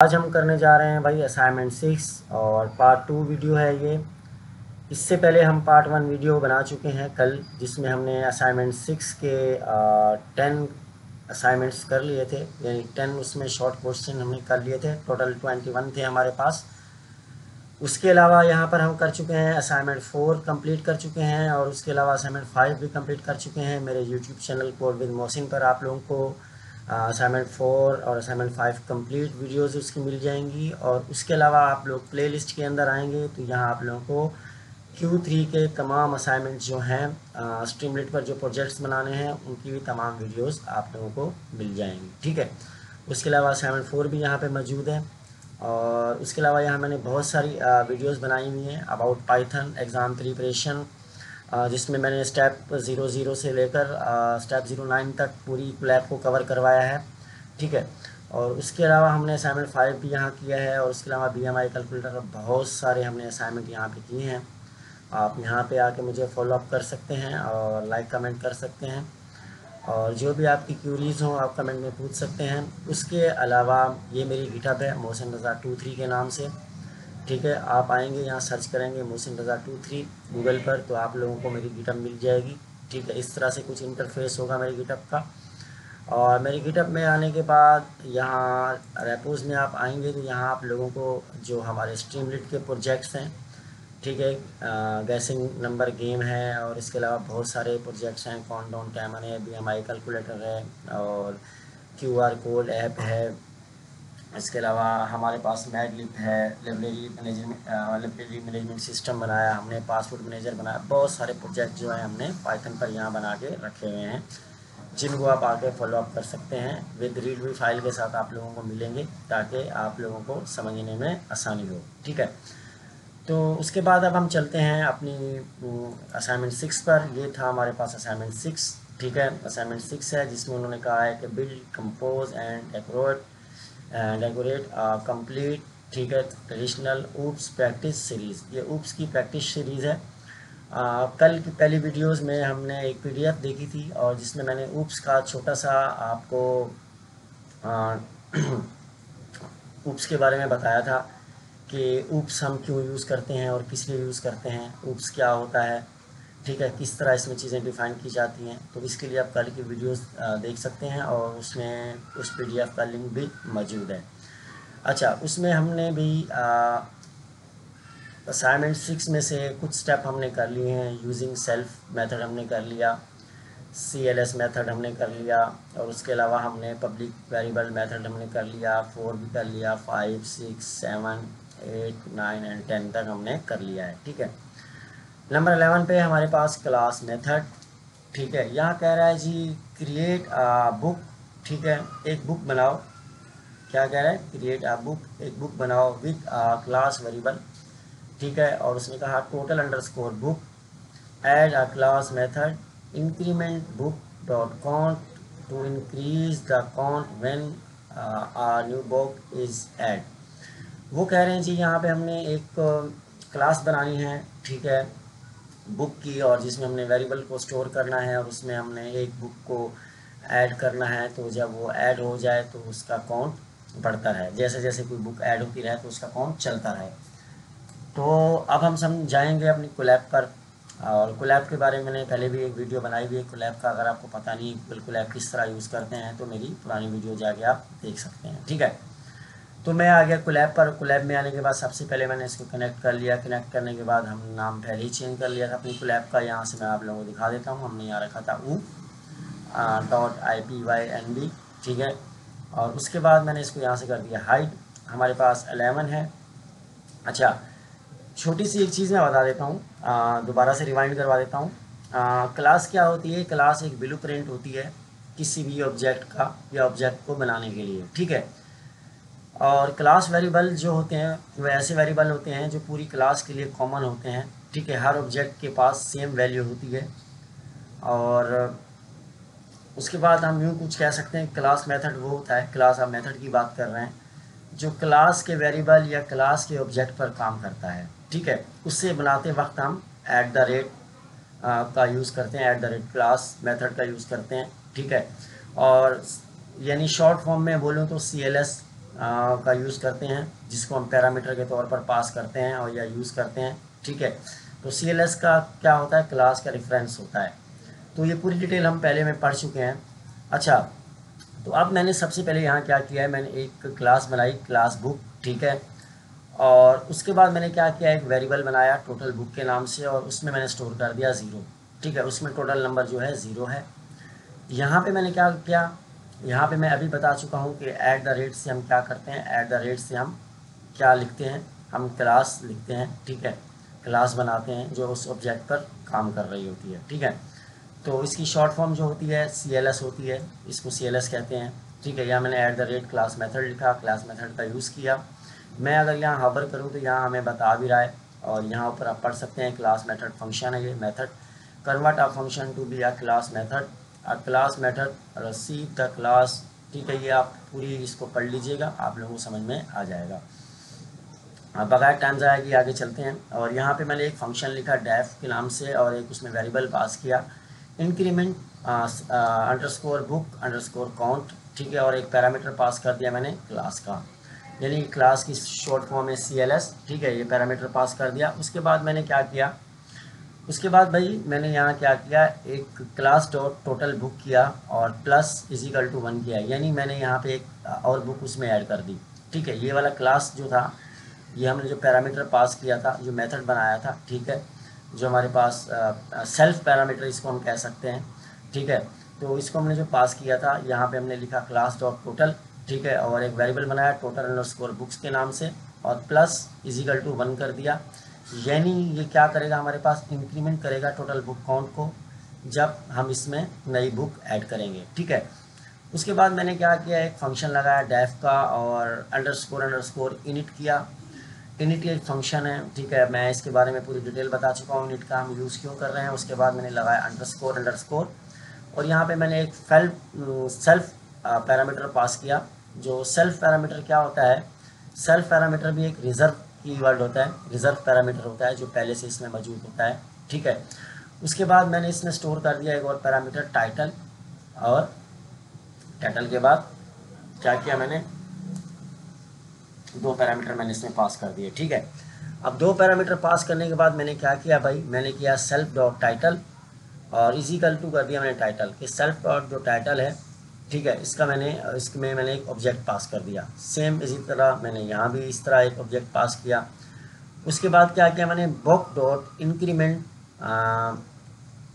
आज हम करने जा रहे हैं भाई असाइनमेंट 6 और पार्ट 2 वीडियो है ये। इससे पहले हम पार्ट 1 वीडियो बना चुके हैं कल, जिसमें हमने असाइनमेंट 6 के 10 असाइनमेंट्स कर लिए थे, यानी 10 उसमें शॉर्ट क्वेश्चन हमने कर लिए थे। टोटल 21 थे हमारे पास। उसके अलावा यहाँ पर हम कर चुके हैं असाइनमेंट 4 कंप्लीट कर चुके हैं, और उसके अलावा असाइनमेंट 5 भी कंप्लीट कर चुके हैं। मेरे YouTube channel code with Mohsin पर आप लोगों को असाइनमेंट 4 और असाइनमेंट 5 कंप्लीट वीडियोस उसकी मिल जाएंगी। और उसके अलावा आप लोग प्लेलिस्ट के अंदर आएंगे तो यहाँ आप लोगों को Q3 के तमाम असाइनमेंट जो हैं स्ट्रीमलेट पर जो प्रोजेक्ट्स बनाने हैं उनकी भी तमाम वीडियोस आप लोगों को मिल जाएंगी, ठीक है। उसके अलावा असाइनमेंट 4 भी यहाँ पे मौजूद है। और उसके अलावा यहाँ मैंने बहुत सारी वीडियोस बनाई हुई हैं अबाउट पाइथन एग्ज़ाम प्रिपरेशन, जिसमें मैंने स्टेप 00 से लेकर स्टेप 09 तक पूरी लैब को कवर करवाया है, ठीक है। और उसके अलावा हमने असाइनमेंट 5 भी यहाँ किया है। और उसके अलावा BMI कैलकुलेटर बहुत सारे हमने असाइनमेंट यहाँ पे किए हैं। आप यहाँ पे आके मुझे फॉलो अप कर सकते हैं और लाइक कमेंट कर सकते हैं, और जो भी आपकी क्यूरीज़ हों आप कमेंट में पूछ सकते हैं। उसके अलावा ये मेरी गिटहब है मोहसिन रज़ा 23 के नाम से, ठीक है। आप आएंगे यहाँ सर्च करेंगे मोहसिन रज़ा 23 गूगल पर तो आप लोगों को मेरी गिटहब मिल जाएगी, ठीक है। इस तरह से कुछ इंटरफेस होगा मेरी गिटहब का। और मेरी गिटहब में आने के बाद यहाँ रेपोज में आप आएंगे तो यहाँ आप लोगों को जो हमारे स्ट्रीमलीट के प्रोजेक्ट्स हैं, ठीक है, गैसिंग नंबर गेम है, और इसके अलावा बहुत सारे प्रोजेक्ट्स हैं। काउंटडाउन टाइमर है, BMI कैलकुलेटर है, और QR कोड ऐप है। इसके अलावा हमारे पास मैडलिब है, लाइब्रेरी मैनेजमेंट सिस्टम बनाया हमने, पासवर्ड मैनेजर बनाया। बहुत सारे प्रोजेक्ट जो है हमने पाइथन पर यहाँ बना के रखे हुए हैं, जिनको आप आगे फॉलो अप कर सकते हैं। विद रीड फाइल के साथ आप लोगों को मिलेंगे ताकि आप लोगों को समझने में आसानी हो, ठीक है। तो उसके बाद अब हम चलते हैं अपनी असाइनमेंट 6 पर। ये था हमारे पास असाइनमेंट 6, ठीक है। असाइनमेंट 6 है जिसमें उन्होंने कहा है कि build compose and decorate complete, ठीक है, ट्रेडिशनल ऊप्स प्रैक्टिस सीरीज़। ये ऊप्स की प्रैक्टिस सीरीज़ है। कल की पहली वीडियोस में हमने एक PDF देखी थी, और जिसमें मैंने ऊप्स का छोटा सा आपको ऊप्स के बारे में बताया था कि ऊप्स हम क्यों यूज़ करते हैं और किस लिए यूज़ करते हैं, ऊप्स क्या होता है, ठीक है, किस तरह इसमें चीज़ें डिफ़ाइन की जाती हैं। तो इसके लिए आप कल की वीडियोस देख सकते हैं, और उसमें उस PDF का लिंक भी मौजूद है। अच्छा, उसमें हमने भी असाइनमेंट 6 में से कुछ स्टेप हमने कर लिए हैं। यूजिंग सेल्फ मेथड हमने कर लिया, CLS मेथड हमने कर लिया, और उसके अलावा हमने पब्लिक वेरिएबल मेथड हमने कर लिया, 4 भी कर लिया, 5, 6, 7, 8, 9 एंड 10 तक हमने कर लिया है, ठीक है। नंबर 11 पे हमारे पास क्लास मेथड, ठीक है। यहाँ कह रहा है जी क्रिएट बुक, ठीक है, एक बुक बनाओ। क्या कह रहा है? क्रिएट बुक, एक बुक बनाओ विद क्लास वेरिएबल, ठीक है। और उसने कहा total underscore book, add class method, increment book dot count to increase the count when new book is add. वो कह रहे हैं जी यहाँ पे हमने एक क्लास बनानी है, ठीक है, बुक की, और जिसमें हमने वेरिएबल को स्टोर करना है, और उसमें हमने एक बुक को ऐड करना है। तो जब वो ऐड हो जाए तो उसका काउंट बढ़ता रहे, जैसे जैसे कोई बुक ऐड होती रहे तो उसका काउंट चलता रहे। तो अब हम समझाएंगे अपनी कोलैब पर, और कोलैब के बारे में मैंने पहले भी एक वीडियो बनाई हुई है कोलैब का। अगर आपको पता नहीं कोलैब किस तरह यूज़ करते हैं तो मेरी पुरानी वीडियो जाके आप देख सकते हैं, ठीक है। तो मैं आ गया कोलैब पर। कोलैब में आने के बाद सबसे पहले मैंने इसको कनेक्ट कर लिया। कनेक्ट करने के बाद हम नाम पहले ही चेंज कर लिया था अपनी कोलैब का। यहाँ से मैं आप लोगों को दिखा देता हूँ। हमने यहाँ रखा था .ipynb, ठीक है। और उसके बाद मैंने इसको यहाँ से कर दिया हाइड। हमारे पास 11 है। अच्छा, छोटी सी एक चीज़ मैं बता देता हूँ, दोबारा से रिवाइंड करवा देता हूँ। क्लास क्या होती है? क्लास एक ब्लूप्रिंट होती है किसी भी ऑब्जेक्ट का या ऑब्जेक्ट को बनाने के लिए, ठीक है। और क्लास वेरिएबल जो होते हैं वो ऐसे वेरिएबल होते हैं जो पूरी क्लास के लिए कॉमन होते हैं, ठीक है। हर ऑब्जेक्ट के पास सेम वैल्यू होती है। और उसके बाद हम यूँ कुछ कह सकते हैं क्लास मेथड वो होता है, क्लास आप मेथड की बात कर रहे हैं, जो क्लास के वेरिएबल या क्लास के ऑब्जेक्ट पर काम करता है, ठीक है। उससे बनाते वक्त हम @ का यूज़ करते हैं, @ क्लास मेथड का यूज़ करते हैं, ठीक है। और यानी शॉर्ट फॉर्म में बोलूँ तो CLS का यूज़ करते हैं, जिसको हम पैरामीटर के तौर पर पास करते हैं और या यूज़ करते हैं, ठीक है। तो CLS का क्या होता है, क्लास का रेफरेंस होता है। तो ये पूरी डिटेल हम पहले में पढ़ चुके हैं। अच्छा, तो अब मैंने सबसे पहले यहाँ क्या किया है, मैंने एक क्लास बनाई, क्लास बुक, ठीक है। और उसके बाद मैंने क्या किया, एक वेरिएबल बनाया टोटल बुक के नाम से, और उसमें मैंने स्टोर कर दिया 0, ठीक है। उसमें टोटल नंबर जो है 0 है। यहाँ पे मैंने क्या किया, यहाँ पे मैं अभी बता चुका हूँ कि ऐट द रेट से हम क्या करते हैं, ऐट द रेट से हम क्या लिखते हैं, हम क्लास लिखते हैं, ठीक है। क्लास बनाते हैं जो उस ऑब्जेक्ट पर काम कर रही होती है, ठीक है। तो इसकी शॉर्ट फॉर्म जो होती है CLS होती है, इसको CLS कहते हैं, ठीक है। यहाँ मैंने at the rate class method लिखा, क्लास मेथड का यूज़ किया। मैं अगर यहाँ हवर करूँ तो यहाँ हमें बता भी रहा है, और यहाँ ऊपर आप पढ़ सकते हैं क्लास मेथड फंक्शन है ये method, convert a function to be a class method, a class method receive the class, ठीक है। ये आप पूरी इसको पढ़ लीजिएगा, आप लोगों को समझ में आ जाएगा। अब बगैर टाइम जाएगी आगे चलते हैं। और यहाँ पे मैंने एक फंक्शन लिखा डेफ के नाम से, और एक उसमें वेरिएबल पास किया increment underscore book underscore count, ठीक है। और एक पैरामीटर पास कर दिया मैंने क्लास का, यानी क्लास की शॉर्ट फॉर्म है CLS, ठीक है। ये पैरामीटर पास कर दिया। उसके बाद मैंने क्या किया, उसके बाद भाई मैंने यहाँ क्या किया, एक क्लास डॉट टोटल बुक किया और प्लस इजिकल टू 1 किया, यानी मैंने यहाँ पे एक और बुक उसमें ऐड कर दी, ठीक है। ये वाला क्लास जो था, ये हमने जो पैरामीटर पास किया था, जो मेथड बनाया था, ठीक है, जो हमारे पास सेल्फ पैरामीटर इसको हम कह सकते हैं, ठीक है। तो इसको हमने जो पास किया था, यहाँ पे हमने लिखा क्लास डॉट टोटल, ठीक है, और एक वेरिएबल बनाया टोटल अंडरस्कोर बुक्स के नाम से, और प्लस इजिकल टू 1 कर दिया। यानी ये क्या करेगा, हमारे पास इंक्रीमेंट करेगा टोटल बुक काउंट को जब हम इसमें नई बुक ऐड करेंगे, ठीक है। उसके बाद मैंने क्या किया, एक फंक्शन लगाया डेफ का, और अंडरस्कोर इनिट किया। इनिट एक फंक्शन है, ठीक है। मैं इसके बारे में पूरी डिटेल बता चुका हूँ, इनिट का हम यूज़ क्यों कर रहे हैं। उसके बाद मैंने लगाया अंडरस्कोर, और यहाँ पे मैंने एक सेल्फ पैरामीटर पास किया। जो सेल्फ पैरामीटर क्या होता है, सेल्फ पैरामीटर भी एक रिजर्व कीवर्ड होता है, रिजर्व पैरामीटर होता है जो पहले से इसमें मौजूद होता है, ठीक है। उसके बाद मैंने इसमें स्टोर कर दिया एक और पैरामीटर टाइटल, और टाइटल के बाद क्या किया, मैंने 2 पैरामीटर मैंने इसमें पास कर दिए, ठीक है। अब 2 पैरामीटर पास करने के बाद मैंने क्या किया भाई, मैंने किया सेल्फ डॉट टाइटल, और इजिकल टू कर दिया मैंने टाइटल कि सेल्फ डॉट जो टाइटल है, ठीक है, इसमें मैंने एक ऑब्जेक्ट पास कर दिया। सेम इसी तरह मैंने यहाँ भी इस तरह एक ऑब्जेक्ट पास किया। उसके बाद क्या किया, मैंने book dot increment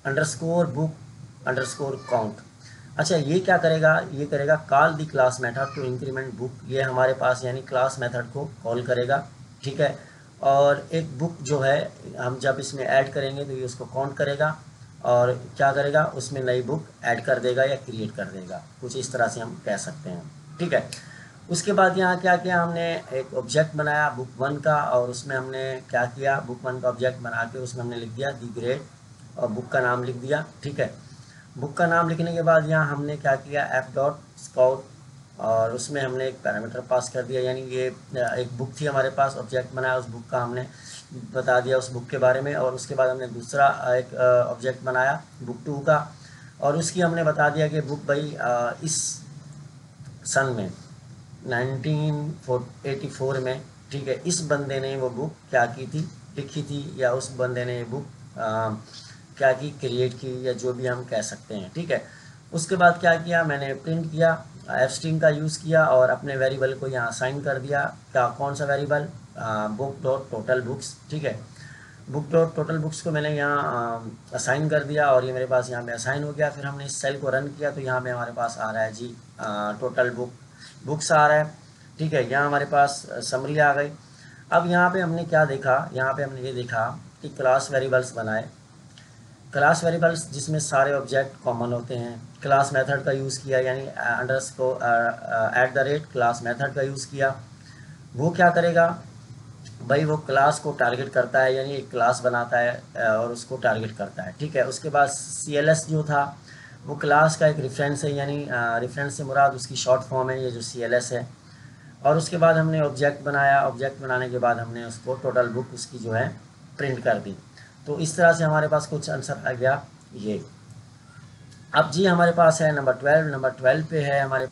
underscore book underscore count. अच्छा, ये क्या करेगा, ये करेगा call the class method to increment book, ये हमारे पास यानी क्लास मेथड को कॉल करेगा, ठीक है। और एक बुक जो है हम जब इसमें ऐड करेंगे तो ये उसको काउंट करेगा, और क्या करेगा, उसमें नई बुक ऐड कर देगा या क्रिएट कर देगा, कुछ इस तरह से हम कह सकते हैं, ठीक है। उसके बाद यहाँ क्या किया, हमने एक ऑब्जेक्ट बनाया बुक 1 का, और उसमें हमने क्या किया, बुक 1 का ऑब्जेक्ट बना के उसमें हमने लिख दिया दी ग्रेड, और बुक का नाम लिख दिया, ठीक है। बुक का नाम लिखने के बाद यहाँ हमने क्या किया, एफ डॉट स्काउट, और उसमें हमने एक पैरामीटर पास कर दिया, यानी ये एक बुक थी हमारे पास, ऑब्जेक्ट बनाया, उस बुक का हमने बता दिया उस बुक के बारे में। और उसके बाद हमने दूसरा एक ऑब्जेक्ट बनाया बुक 2 का, और उसकी हमने बता दिया कि बुक भाई इस सन में 1984 में, ठीक है, इस बंदे ने वो बुक क्या की थी, लिखी थी, या उस बंदे ने बुक क्या की, क्रिएट की, या जो भी हम कह सकते हैं, ठीक है। उसके बाद क्या किया, मैंने प्रिंट किया, एफ स्ट्रिंग का यूज़ किया, और अपने वेरिएबल को यहाँ असाइन कर दिया। क्या, कौन सा variable, book dot total books, ठीक है। बुक डॉट टोटल बुक्स को मैंने यहाँ असाइन कर दिया, और ये मेरे पास यहाँ पे असाइन हो गया। फिर हमने इस सेल को रन किया तो यहाँ पे हमारे पास आ रहा है जी टोटल बुक्स आ रहा है, ठीक है। यहाँ हमारे पास समरी आ गई। अब यहाँ पे हमने क्या देखा, यहाँ पे हमने ये देखा कि क्लास वेरिएबल्स बनाए, क्लास वेरिएबल्स जिसमें सारे ऑब्जेक्ट कॉमन होते हैं। क्लास मेथड का यूज़ किया, यानी underscore eight the rate class method का यूज़ किया। वो क्या करेगा भाई, वो क्लास को टारगेट करता है, यानी एक क्लास बनाता है और उसको टारगेट करता है, ठीक है। उसके बाद CLS जो था वो क्लास का एक रेफरेंस है, यानी रेफरेंस से मुराद उसकी शॉर्ट फॉर्म है, ये जो CLS है। और उसके बाद हमने ऑब्जेक्ट बनाया, ऑब्जेक्ट बनाने के बाद हमने उसको टोटल बुक उसकी जो है प्रिंट कर दी। तो इस तरह से हमारे पास कुछ आंसर आ गया ये। अब जी हमारे पास है नंबर 12, नंबर 12 पे है हमारे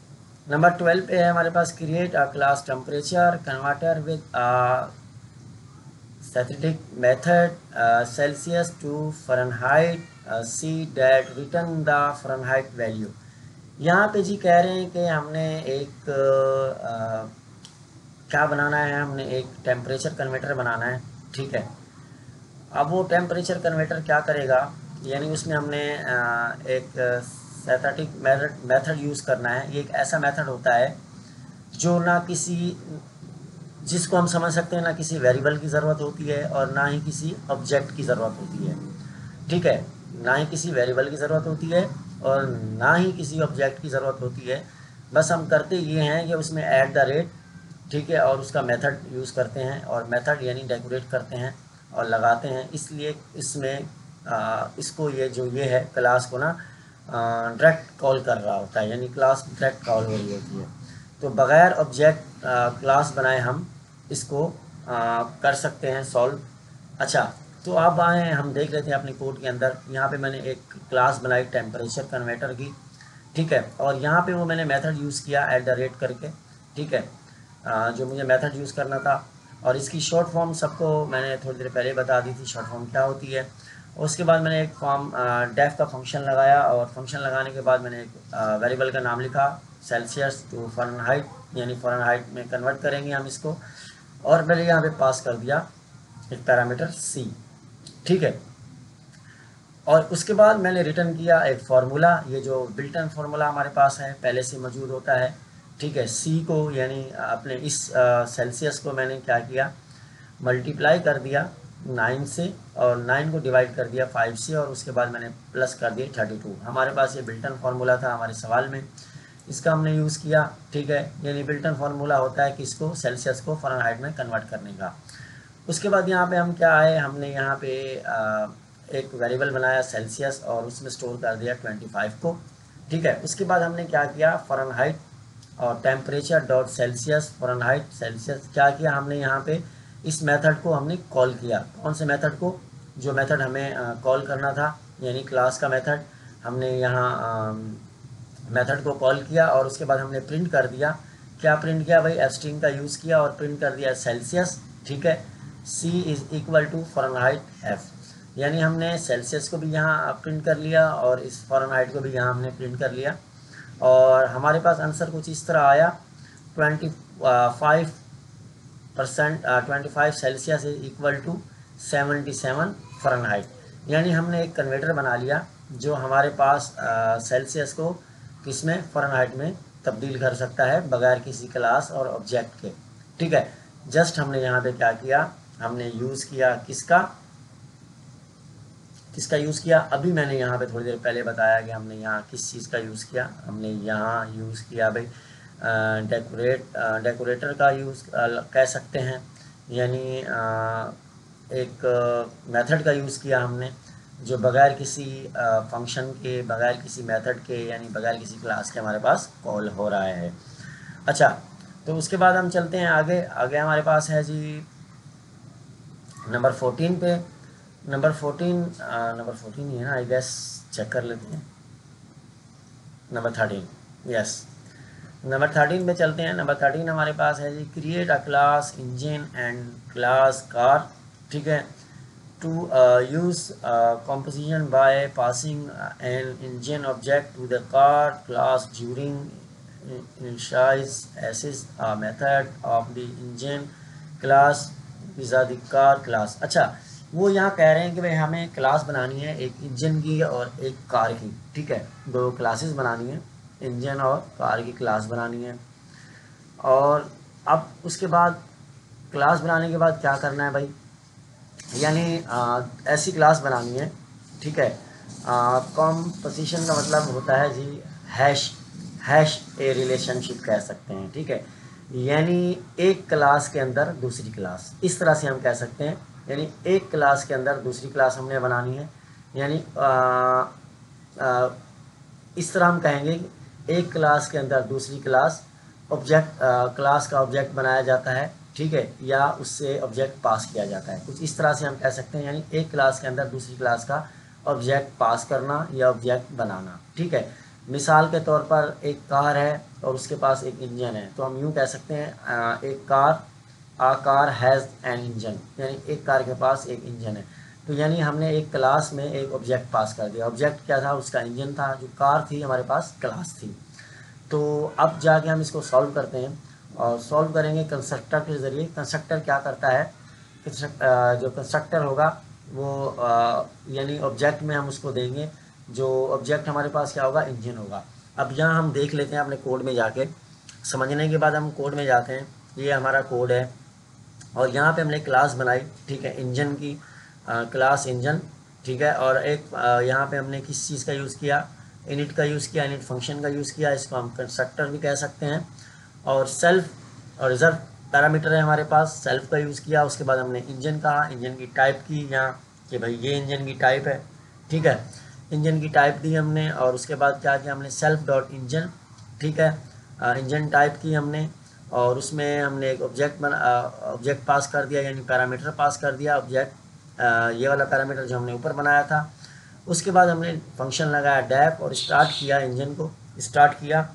नंबर 12 पे है हमारे पास create a class temperature converter with static method Celsius to Fahrenheit see that return the Fahrenheit value। यहाँ पे जी कह रहे हैं कि हमने एक क्या बनाना है, हमने एक टेम्परेचर कन्वर्टर बनाना है, ठीक है। अब वो टेम्परेचर कन्वर्टर क्या करेगा, यानी उसमें हमने एक सिंथेटिक मेथड यूज़ करना है। ये एक ऐसा मेथड होता है जो ना किसी, जिसको हम समझ सकते हैं ना किसी वेरिएबल की ज़रूरत होती है और ना ही किसी ऑब्जेक्ट की ज़रूरत होती है, ठीक है। ना ही किसी वेरिएबल की ज़रूरत होती है और ना ही किसी ऑब्जेक्ट की ज़रूरत होती है। बस हम करते ये हैं कि उसमें ऐट द रेट, ठीक है, और उसका मेथड यूज़ करते हैं, और मेथड यानी डेकोरेट करते हैं और लगाते हैं। इसलिए इसमें इसको ये जो ये है क्लास को ना डायरेक्ट कॉल कर रहा होता है, यानी क्लास डायरेक्ट कॉल हो रही होती है। तो बग़ैर ऑब्जेक्ट क्लास बनाए हम इसको कर सकते हैं सॉल्व। अच्छा, तो अब आए हम देख लेते हैं अपनी कोड के अंदर। यहाँ पे मैंने एक क्लास बनाई टेम्परेचर कन्वर्टर की, ठीक है, और यहाँ पे वो मैंने मेथड यूज़ किया ऐट द रेट करके, ठीक है, जो मुझे मेथड यूज़ करना था। और इसकी शॉर्ट फॉर्म सबको मैंने थोड़ी देर पहले बता दी थी, शॉर्ट फॉर्म क्या होती है। उसके बाद मैंने एक फॉर्म डेफ का फंक्शन लगाया, और फंक्शन लगाने के बाद मैंने एक वेरिएबल का नाम लिखा सेल्सियस टू फ़ारेनहाइट, यानी फ़ारेनहाइट में कन्वर्ट करेंगे हम इसको। और मैंने यहाँ पे पास कर दिया एक पैरामीटर सी, ठीक है। और उसके बाद मैंने रिटर्न किया एक फार्मूला, ये जो बिल्ट इन फार्मूला हमारे पास है पहले से मौजूद होता है, ठीक है। सी को यानी अपने इस सेल्सियस को मैंने क्या किया, मल्टीप्लाई कर दिया 9 से, और 9 को डिवाइड कर दिया 5 से, और उसके बाद मैंने प्लस कर दिया 32। हमारे पास ये बिल्ट इन फार्मूला था हमारे सवाल में, इसका हमने यूज़ किया, ठीक है। यानी बिल्ट इन फार्मूला होता है कि इसको सेल्सियस को फ़ारेनहाइट में कन्वर्ट करने का। उसके बाद यहाँ पे हम क्या आए, हमने यहाँ पे एक वेरिएबल बनाया सेल्सियस, और उसमें स्टोर कर दिया 25 को, ठीक है। उसके बाद हमने क्या किया, फ़ारेनहाइट और temperature dot Celsius Fahrenheit Celsius क्या किया हमने यहाँ पे, इस मेथड को हमने कॉल किया। कौन से मेथड को, जो मेथड हमें कॉल करना था, यानी क्लास का मेथड, हमने यहाँ मेथड को कॉल किया। और उसके बाद हमने प्रिंट कर दिया, क्या प्रिंट किया भाई, स्ट्रिंग का यूज़ किया और प्रिंट कर दिया सेल्सियस, ठीक है। C is equal to Fahrenheit F, यानी हमने सेल्सियस को भी यहाँ प्रिंट कर लिया और इस फ़ारेनहाइट को भी यहाँ हमने प्रिंट कर लिया। और हमारे पास आंसर कुछ इस तरह आया, 25 Celsius is equal to 77 Fahrenheit. यानी हमने एक कन्वर्टर बना लिया जो हमारे पास सेल्सियस को किसमें, फ़ारेनहाइट में तब्दील कर सकता है बगैर किसी क्लास और ऑब्जेक्ट के, ठीक है। जस्ट हमने यहाँ पे क्या किया, हमने यूज़ किया किसका यूज़ किया, अभी मैंने यहाँ पे थोड़ी देर पहले बताया कि हमने यहाँ किस चीज़ का यूज़ किया। हमने यहाँ यूज़ किया भाई डेकोरेटर का यूज़ कह सकते हैं, यानी एक मेथड का यूज़ किया हमने जो बगैर किसी फंक्शन के, बगैर किसी मेथड के, यानी बगैर किसी क्लास के हमारे पास कॉल हो रहा है। अच्छा, तो उसके बाद हम चलते हैं आगे हमारे पास है जी नंबर 14 पे। नंबर 14 ही है ना, आई गेस, चेक कर लेते हैं। नंबर 13, यस, नंबर 13 पे चलते हैं। नंबर 13 हमारे पास है जी create a class engine and class car, ठीक है, to use composition by passing an engine object to the car class during initialize access a method of the engine class is the car class। अच्छा, वो यहाँ कह रहे हैं कि भाई हमें क्लास बनानी है एक इंजन की और एक कार की, ठीक है, दो क्लासेस बनानी है, इंजन और कार की क्लास बनानी है। और अब उसके बाद क्लास बनाने के बाद क्या करना है भाई, यानी ऐसी क्लास बनानी है, ठीक है। कॉम्पोजिशन का मतलब होता है जी हैश ए रिलेशनशिप कह सकते हैं, ठीक है, यानी एक क्लास के अंदर दूसरी क्लास, इस तरह से हम कह सकते हैं। यानी एक क्लास के अंदर दूसरी क्लास हमने बनानी है, यानी इस तरह हम कहेंगे कि एक क्लास के अंदर दूसरी क्लास ऑब्जेक्ट, क्लास का ऑब्जेक्ट बनाया जाता है, ठीक है, या उससे ऑब्जेक्ट पास किया जाता है, कुछ इस तरह से हम कह सकते हैं। यानी एक क्लास के अंदर दूसरी क्लास का ऑब्जेक्ट पास करना या ऑब्जेक्ट बनाना, ठीक है। मिसाल के तौर पर एक कार है और उसके पास एक इंजन है, तो हम यूँ कह सकते हैं एक कार हैज़ एन इंजन, यानी एक कार के पास एक इंजन है। तो यानी हमने एक क्लास में एक ऑब्जेक्ट पास कर दिया। ऑब्जेक्ट क्या था? उसका इंजन था। जो कार थी हमारे पास क्लास थी। तो अब जाके हम इसको सॉल्व करते हैं और सॉल्व करेंगे कंस्ट्रक्टर के ज़रिए। कंस्ट्रक्टर क्या करता है? जो कंस्ट्रक्टर होगा वो यानी ऑब्जेक्ट में हम उसको देंगे, जो ऑब्जेक्ट हमारे पास क्या होगा? इंजन होगा। अब यहाँ हम देख लेते हैं अपने कोड में जाके, समझने के बाद हम कोड में जाते हैं। ये हमारा कोड है और यहाँ पे हमने क्लास बनाई, ठीक है, इंजन की, क्लास इंजन, ठीक है। और एक यहाँ पे हमने किस चीज़ का यूज़ किया? इनिट का यूज़ किया, इनिट फंक्शन का यूज़ किया। इसको हम कंस्ट्रक्टर भी कह सकते हैं। और सेल्फ और रिजर्व पैरामीटर है हमारे पास, सेल्फ का यूज़ किया। उसके बाद हमने इंजन कहा, इंजन की टाइप की यहाँ कि भाई ये इंजन की टाइप है, ठीक है, इंजन की टाइप दी हमने। और उसके बाद क्या किया हमने? सेल्फ डॉट इंजन, ठीक है, इंजन टाइप की हमने। और उसमें हमने एक ऑब्जेक्ट पास कर दिया, यानी पैरामीटर पास कर दिया, ऑब्जेक्ट ये वाला पैरामीटर जो हमने ऊपर बनाया था। उसके बाद हमने फंक्शन लगाया डेफ और स्टार्ट किया, इंजन को स्टार्ट किया।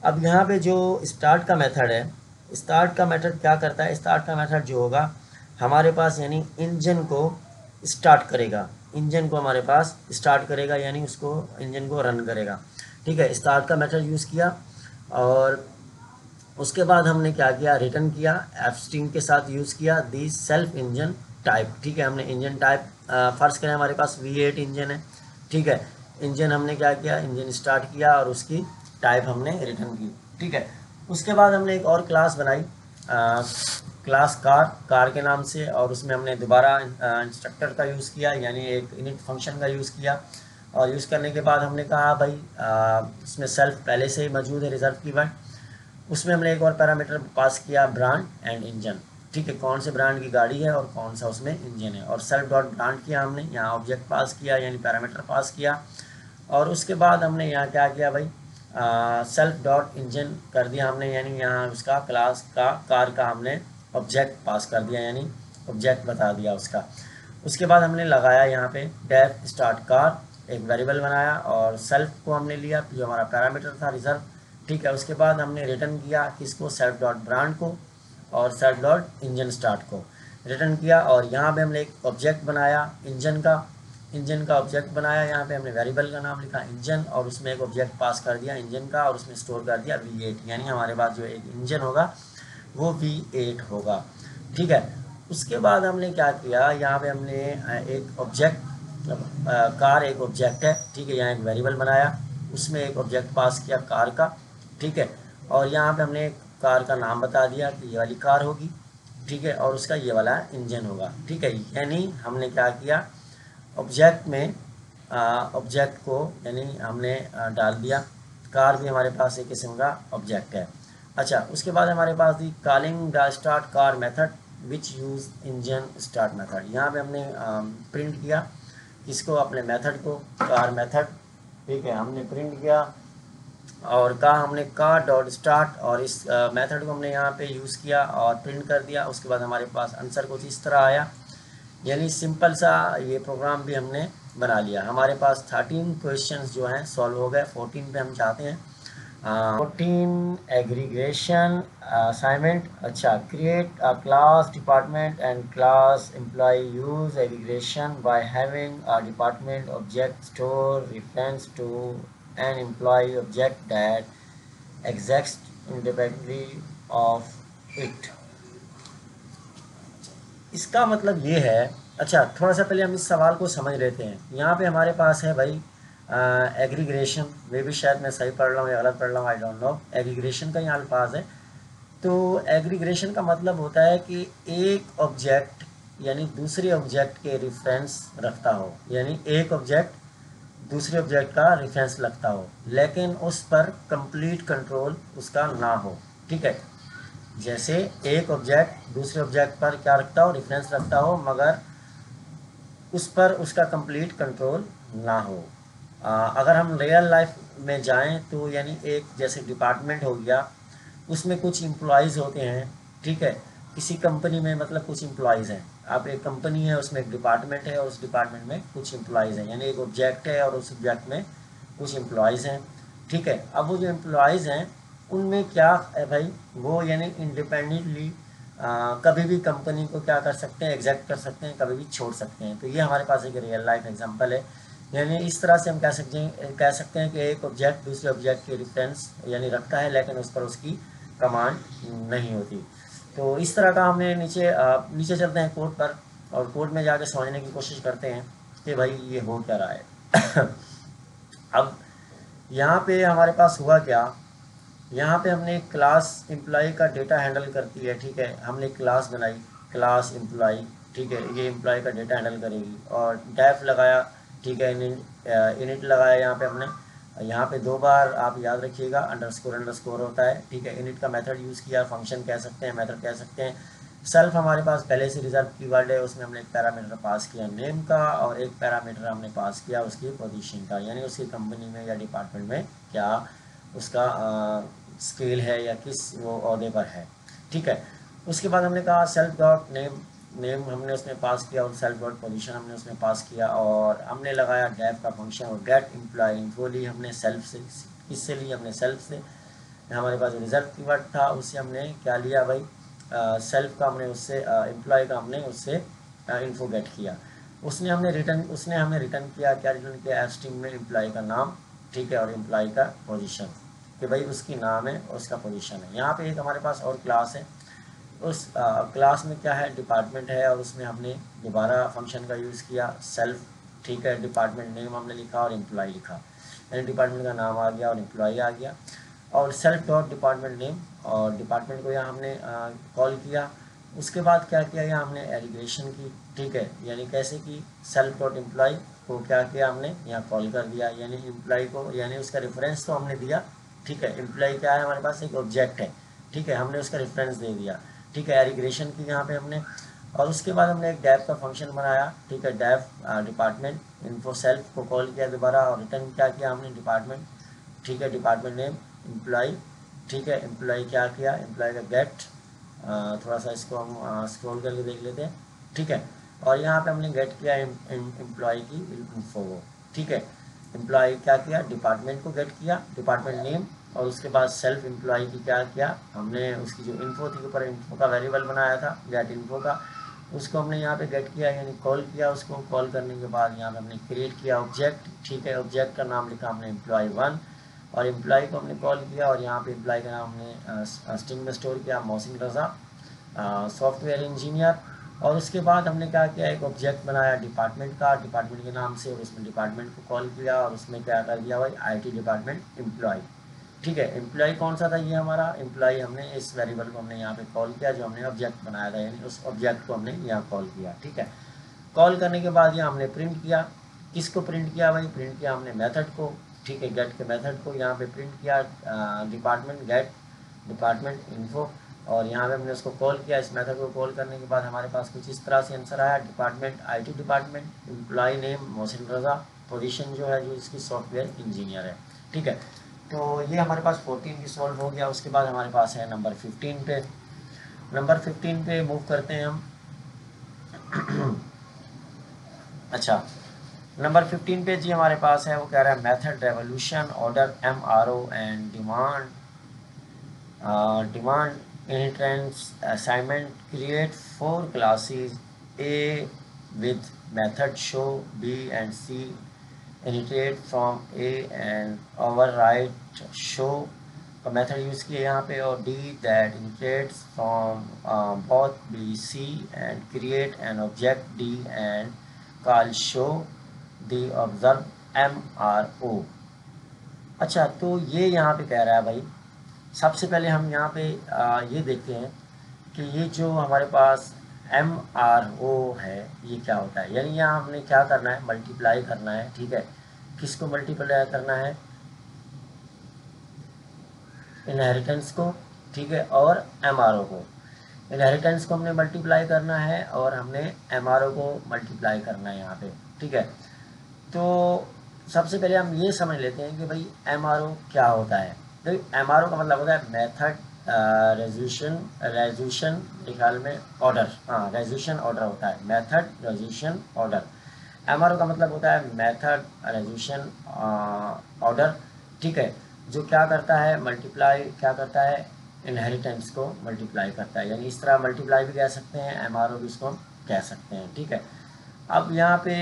अब यहाँ पे जो स्टार्ट का मेथड है, स्टार्ट का मेथड क्या करता है? स्टार्ट का मेथड जो होगा हमारे पास, यानी इंजन को स्टार्ट करेगा, इंजन को हमारे पास स्टार्ट करेगा, यानी उसको इंजन को रन करेगा, ठीक है। स्टार्ट का मेथड यूज़ किया और उसके बाद हमने क्या किया? रिटर्न किया, एफ स्ट्रिंग के साथ यूज़ किया दी सेल्फ इंजन टाइप, ठीक है। हमने इंजन टाइप फर्स्ट करें, हमारे पास V8 इंजन है, ठीक है। इंजन हमने क्या किया? इंजन स्टार्ट किया और उसकी टाइप हमने रिटर्न की, ठीक है। उसके बाद हमने एक और क्लास बनाई, क्लास कार के नाम से, और उसमें हमने दोबारा इंस्ट्रक्टर का यूज़ किया, यानी एक इनिट फंक्शन का यूज़ किया। और यूज़ करने के बाद हमने कहा भाई इसमें सेल्फ पहले से ही मौजूद है, रिजर्व कीवर्ड। उसमें हमने एक और पैरामीटर पास किया, ब्रांड एंड इंजन, ठीक है, कौन से ब्रांड की गाड़ी है और कौन सा उसमें इंजन है। और सेल्फ डॉट ब्रांड किया हमने, यहाँ ऑब्जेक्ट पास किया, यानी पैरामीटर पास किया। और उसके बाद हमने यहाँ क्या किया भाई? सेल्फ डॉट इंजन कर दिया हमने, यानी यहाँ उसका क्लास का कार का हमने ऑब्जेक्ट पास कर दिया, यानी ऑब्जेक्ट बता दिया उसका। उसके बाद हमने लगाया यहाँ पे डेफ स्टार्ट कार, एक वेरिएबल बनाया और सेल्फ को हमने लिया जो हमारा पैरामीटर था, रिजर्व, ठीक है। उसके बाद हमने रिटर्न किया किसको? सेल्फ डॉट ब्रांड को और सेल्फ डॉट इंजन स्टार्ट को रिटर्न किया। और यहाँ पे हमने एक ऑब्जेक्ट बनाया इंजन का ऑब्जेक्ट बनाया। यहाँ पे हमने वेरिएबल का नाम लिखा इंजन और उसमें एक ऑब्जेक्ट पास कर दिया इंजन का और उसमें स्टोर कर दिया V8, यानी हमारे पास जो एक इंजन होगा वो V8 होगा, ठीक है। उसके बाद हमने क्या किया? यहाँ पे हमने एक ऑब्जेक्ट, कार एक ऑब्जेक्ट है, ठीक है, यहाँ एक वेरिएबल बनाया, उसमें एक ऑब्जेक्ट पास किया कार का, ठीक है। और यहाँ पे हमने कार का नाम बता दिया कि ये वाली कार होगी, ठीक है, और उसका ये वाला इंजन होगा, ठीक है। यानी हमने क्या किया? ऑब्जेक्ट में ऑब्जेक्ट को यानी हमने डाल दिया। कार भी हमारे पास एक किस्म का ऑब्जेक्ट है। अच्छा, उसके बाद हमारे पास the calling the start car method which use engine start method. यहाँ पे हमने प्रिंट किया इसको, अपने मेथड को, कार मेथड, ठीक है, हमने प्रिंट किया और कहा हमने कार डॉट स्टार्ट, और इस मेथड को हमने यहाँ पे यूज़ किया और प्रिंट कर दिया। उसके बाद हमारे पास आंसर कुछ इस तरह आया, यानी सिंपल सा ये प्रोग्राम भी हमने बना लिया। हमारे पास 13 क्वेश्चंस जो हैं सॉल्व हो गए। 14 पे हम चाहते हैं 14 एग्रीगेशन असाइनमेंट। अच्छा, create a class department and class employee use aggregation by having a department object store reference to an employee object that exist independently of it. इसका मतलब ये है, अच्छा थोड़ा सा पहले हम इस सवाल को समझ लेते हैं। यहाँ पे हमारे पास है भाई एग्रीगेशन, वे भी शायद मैं सही पढ़ रहा हूँ या गलत पढ़ रहा हूँ, आई डोंट नो। एग्रीगेशन का यहाँ अल्फाज है। तो एग्रीगेशन का मतलब होता है कि एक ऑब्जेक्ट यानी दूसरे ऑब्जेक्ट के रेफरेंस रखता हो, यानी एक ऑब्जेक्ट दूसरे ऑब्जेक्ट का रेफरेंस रखता हो लेकिन उस पर कंप्लीट कंट्रोल उसका ना हो, ठीक है। जैसे एक ऑब्जेक्ट दूसरे ऑब्जेक्ट पर क्या रखता हो? रेफरेंस रखता हो, मगर उस पर उसका कंप्लीट कंट्रोल ना हो। अगर हम रियल लाइफ में जाएं तो यानी एक जैसे डिपार्टमेंट हो गया, उसमें कुछ एम्प्लॉयज़ होते हैं, ठीक है। किसी कंपनी में मतलब कुछ एम्प्लॉयज़ हैं। आप एक कंपनी है, उसमें एक डिपार्टमेंट है और उस डिपार्टमेंट में कुछ एम्प्लॉयज़ हैं, यानी एक ऑब्जेक्ट है और उस ऑब्जेक्ट में कुछ एम्प्लॉयज़ हैं। ठीक है। अब वो जो एम्प्लॉयज़ हैं उनमें क्या है भाई, वो यानी इंडिपेंडेंटली कभी भी कंपनी को क्या कर सकते हैं, एग्जैक्ट कर सकते हैं, कभी भी छोड़ सकते हैं। तो ये हमारे पास एक रियल लाइफ एग्जांपल है। यानी इस तरह से हम कह सकते हैं कि एक ऑब्जेक्ट दूसरे ऑब्जेक्ट के रेफरेंस यानी रखता है, लेकिन उस पर उसकी कमांड नहीं होती। तो इस तरह का हमने नीचे चलते हैं कोड पर, और कोड में जाके समझने की कोशिश करते हैं कि भाई ये हो क्या रहा है। अब यहाँ पे हमारे पास हुआ क्या, यहाँ पे हमने एक क्लास एम्प्लॉय का डेटा हैंडल करती है, ठीक है। हमने क्लास बनाई, क्लास एम्प्लॉय, ठीक है, ये एम्प्लॉय का डेटा हैंडल करेगी, और डेफ लगाया, ठीक है, इनिट लगाया यहाँ पे हमने। यहाँ पे 2 बार आप याद रखिएगा अंडरस्कोर होता है, ठीक है। इनिट का मेथड यूज़ किया, फंक्शन कह सकते हैं, मेथड कह सकते हैं। सेल्फ हमारे पास पहले से रिजर्व कीवर्ड है, उसमें हमने एक पैरामीटर पास किया नेम का, और एक पैरामीटर हमने पास किया उसकी पोजीशन का, यानी उसकी कंपनी में या डिपार्टमेंट में क्या उसका स्केल है या किस वो ओहदे पर है, ठीक है। उसके बाद हमने कहा सेल्फ डॉट नेम हमने उसमें पास किया, और सेल्फ डॉट पोजीशन हमने उसमें पास किया, और हमने लगाया डेफ का फंक्शन, और गेट एम्प्लॉय इन्फो ली हमने सेल्फ से। किससे ली हमने? सेल्फ से। हमारे पास रिजर्व कीवर्ड था, उससे हमने क्या लिया भाई, सेल्फ का हमने उससे एम्प्लॉय का हमने उससे इन्फो गेट किया। उसने हमें रिटर्न किया, क्या रिटर्न किया? स्ट्रिंग में एम्प्लॉय का नाम, ठीक है, और एम्प्लॉय का पोजीशन, कि भाई उसकी नाम है और उसका पोजीशन है। यहाँ पे एक हमारे पास और क्लास है, उस क्लास में क्या है, डिपार्टमेंट है, और उसमें हमने दोबारा फंक्शन का यूज़ किया सेल्फ, ठीक है। डिपार्टमेंट नेम हमने लिखा और एम्प्लॉय लिखा, यानी डिपार्टमेंट का नाम आ गया और एम्प्लॉय आ गया। और सेल्फ डॉट डिपार्टमेंट नेम, और डिपार्टमेंट को यहाँ हमने कॉल किया। उसके बाद क्या किया, यहाँ हमने एलिग्रेशन की, ठीक है, यानी कैसे कि सेल्फ डॉट एम्प्लॉय को क्या किया हमने यहाँ कॉल कर दिया, यानी एम्प्लॉय को, यानी उसका रेफरेंस तो हमने दिया, ठीक है। एम्प्लॉय क्या है हमारे पास, एक ऑब्जेक्ट है, ठीक है, हमने उसका रेफरेंस दे दिया, ठीक है। एलिग्रेशन की यहाँ पे हमने, और उसके बाद हमने एक डेफ का फंक्शन बनाया, ठीक है। डेफ डिपार्टमेंट इन्फो सेल्फ को कॉल किया दोबारा, और रिटर्न क्या किया हमने, डिपार्टमेंट, ठीक है, डिपार्टमेंट नेम एम्प्लॉय, ठीक है। एम्प्लॉय क्या किया, एम्प्लॉय का गेट, थोड़ा सा इसको हम स्क्रॉल करके देख लेते हैं, ठीक है। और यहाँ पे हमने गेट किया एम्प्लॉय की इन्फो, ठीक है। एम्प्लॉय क्या किया, डिपार्टमेंट को गेट किया, डिपार्टमेंट नेम, और उसके बाद सेल्फ एम्प्लॉय की क्या किया हमने, उसकी जो इन्फो थी ऊपर इन्फो का वेरिएबल बनाया था गेट इन्फो का, उसको हमने यहाँ पे गेट किया, यानी कॉल किया। उसको कॉल करने के बाद यहाँ पे हमने क्रिएट किया ऑब्जेक्ट, ठीक है। ऑब्जेक्ट का नाम लिखा हमने एम्प्लॉय1, और एम्प्लॉय को हमने कॉल किया, और यहाँ पे एम्प्लॉय का नाम हमने स्ट्रिंग में स्टोर किया, मोहसिन रज़ा सॉफ्टवेयर इंजीनियर। और उसके बाद हमने क्या किया, एक ऑब्जेक्ट बनाया डिपार्टमेंट का, डिपार्टमेंट के नाम से, और उसमें डिपार्टमेंट को कॉल किया, और उसमें क्या कर दिया भाई, IT डिपार्टमेंट एम्प्लॉय, ठीक है। एम्प्लॉय कौन सा था, ये हमारा एम्प्लॉय, हमने इस वेरिएबल को हमने यहाँ पे कॉल किया जो हमने ऑब्जेक्ट बनाया था, यानी उस ऑब्जेक्ट को हमने यहाँ कॉल किया, ठीक है। कॉल करने के बाद यहाँ हमने प्रिंट किया, किसको प्रिंट किया भाई, प्रिंट किया हमने मेथड को, ठीक है, गेट के मेथड को यहाँ पे प्रिंट किया, डिपार्टमेंट गेट डिपार्टमेंट इन्फो, और यहाँ पे हमने उसको कॉल किया। इस मेथड को कॉल करने के बाद हमारे पास कुछ इस तरह से आंसर आया, department IT department, employee name Mohsin Raza, position जो है जो इसकी सॉफ्टवेयर इंजीनियर है, ठीक है। तो ये हमारे पास 14 भी सॉल्व हो गया। उसके बाद हमारे पास है नंबर 15 पे, नंबर 15 पे मूव करते हैं हम। अच्छा, नंबर 15 पे जी हमारे पास है, वो कह रहा है method revolution order MRO and demand inheritance assignment create 4 classes A with method show, B and C inherit from A and override show का मेथड यूज़ किया यहाँ पे, और D that inherits from both B C and create an object D and call show the observe MRO। अच्छा, तो ये यहाँ पे कह रहा है भाई, सबसे पहले हम यहाँ पे ये देखते हैं कि ये जो हमारे पास MRO है ये क्या होता है। यानी यहाँ हमने क्या करना है, मल्टीप्लाई करना है, ठीक है। किसको मल्टीप्लाई करना है, इनहेरिटेंस को, ठीक है, और MRO को। इनहेरिटेंस को हमने मल्टीप्लाई करना है, और हमने MRO को मल्टीप्लाई करना है यहाँ पे, ठीक है। तो सबसे पहले हम ये समझ लेते हैं कि भाई MRO क्या होता है। तो MRO का मतलब होता है मेथड रेजोल्यूशन ख्याल में ऑर्डर, हाँ, रेजोल्यूशन ऑर्डर होता है, मेथड रेजोल्यूशन ऑर्डर। MRO का मतलब होता है मेथड रेजोल्यूशन ऑर्डर, ठीक है। जो क्या करता है, मल्टीप्लाई क्या करता है, इनहेरिटेंस को मल्टीप्लाई करता है, यानी इस तरह मल्टीप्लाई भी कह सकते हैं, एमआरओ भी इसको कह सकते हैं। ठीक है, अब यहाँ पे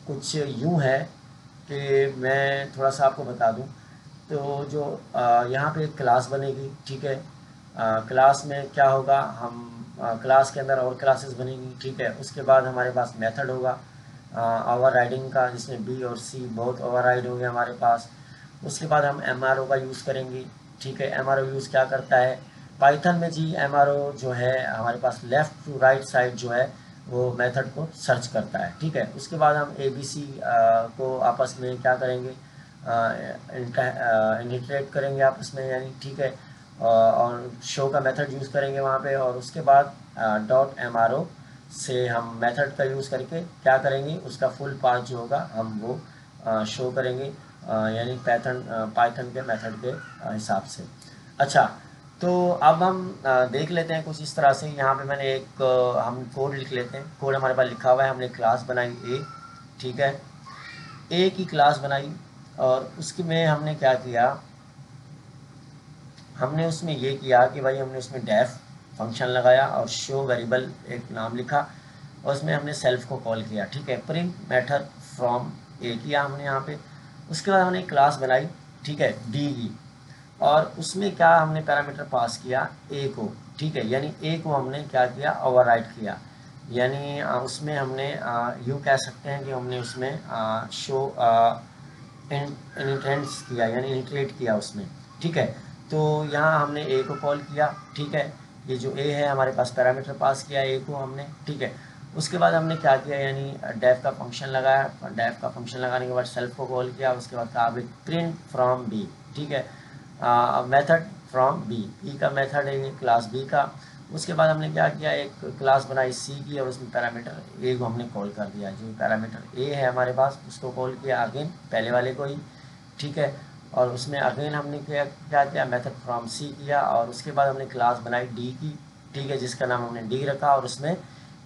कुछ यूँ है कि मैं थोड़ा सा आपको बता दूं। तो जो यहाँ पे एक क्लास बनेगी, ठीक है, क्लास में क्या होगा, हम क्लास के अंदर और क्लासेस बनेगी, ठीक है, उसके बाद हमारे पास मेथड होगा ओवरराइडिंग का, जिसमें बी और सी बहुत ओवरराइड होंगे हमारे पास। उसके बाद हम एमआरओ का यूज़ करेंगे, ठीक है। एमआरओ यूज़ क्या करता है पाइथन में जी, एमआरओ जो है हमारे पास लेफ़्ट टू राइट साइड जो है वो मेथड को सर्च करता है, ठीक है। उसके बाद हम ABC को आपस में क्या करेंगे, इंटीग्रेट करेंगे आपस में, यानी ठीक है, और शो का मेथड यूज़ करेंगे वहाँ पे, और उसके बाद डॉट एमआरओ से हम मेथड का यूज़ करके क्या करेंगे, उसका फुल पाथ जो होगा हम वो शो करेंगे, यानी पाइथन के मेथड के हिसाब से। अच्छा, तो अब हम देख लेते हैं कुछ इस तरह से। यहाँ पे मैंने एक हम कोड लिख लेते हैं। कोड हमारे पास लिखा हुआ है, हमने क्लास बनाई ए, ठीक है, ए की क्लास बनाई, और उसकी में हमने क्या किया, हमने उसमें ये किया कि भाई हमने उसमें डेफ फंक्शन लगाया और शो वेरिएबल एक नाम लिखा, और उसमें हमने सेल्फ को कॉल किया, ठीक है। प्रिंट मेथड फ्रॉम ए किया हमने यहाँ पे। उसके बाद हमने क्लास बनाई, ठीक है, डी की, और उसमें क्या हमने पैरामीटर पास किया ए को, ठीक है, यानी ए को हमने क्या किया, ओवरराइड किया, यानी उसमें हमने यूँ कह सकते हैं कि हमने उसमें शो इंट्रेंस किया, यानी इंट्रेट किया उसमें, ठीक है। तो यहाँ हमने ए को कॉल किया, ठीक है, ये जो ए है हमारे पास पैरामीटर पास किया ए को हमने, ठीक है। उसके बाद हमने क्या किया, यानी डेफ का फंक्शन लगाया, डेफ का फंक्शन लगाने के बाद सेल्फ को कॉल किया, उसके बाद कहा प्रिंट फ्रॉम बी, ठीक है, मेथड फ्रॉम बी का मेथड है ये क्लास बी का। उसके बाद हमने क्या किया, एक क्लास बनाई सी की, और उसमें पैरामीटर ए को हमने कॉल कर दिया, जो पैरामीटर ए है हमारे पास उसको कॉल किया अगेन पहले वाले को ही, ठीक है। और उसमें अगेन हमने क्या किया, मेथड फ्रॉम सी किया, और उसके बाद हमने क्लास बनाई डी की, ठीक है, जिसका नाम हमने डी रखा, और उसमें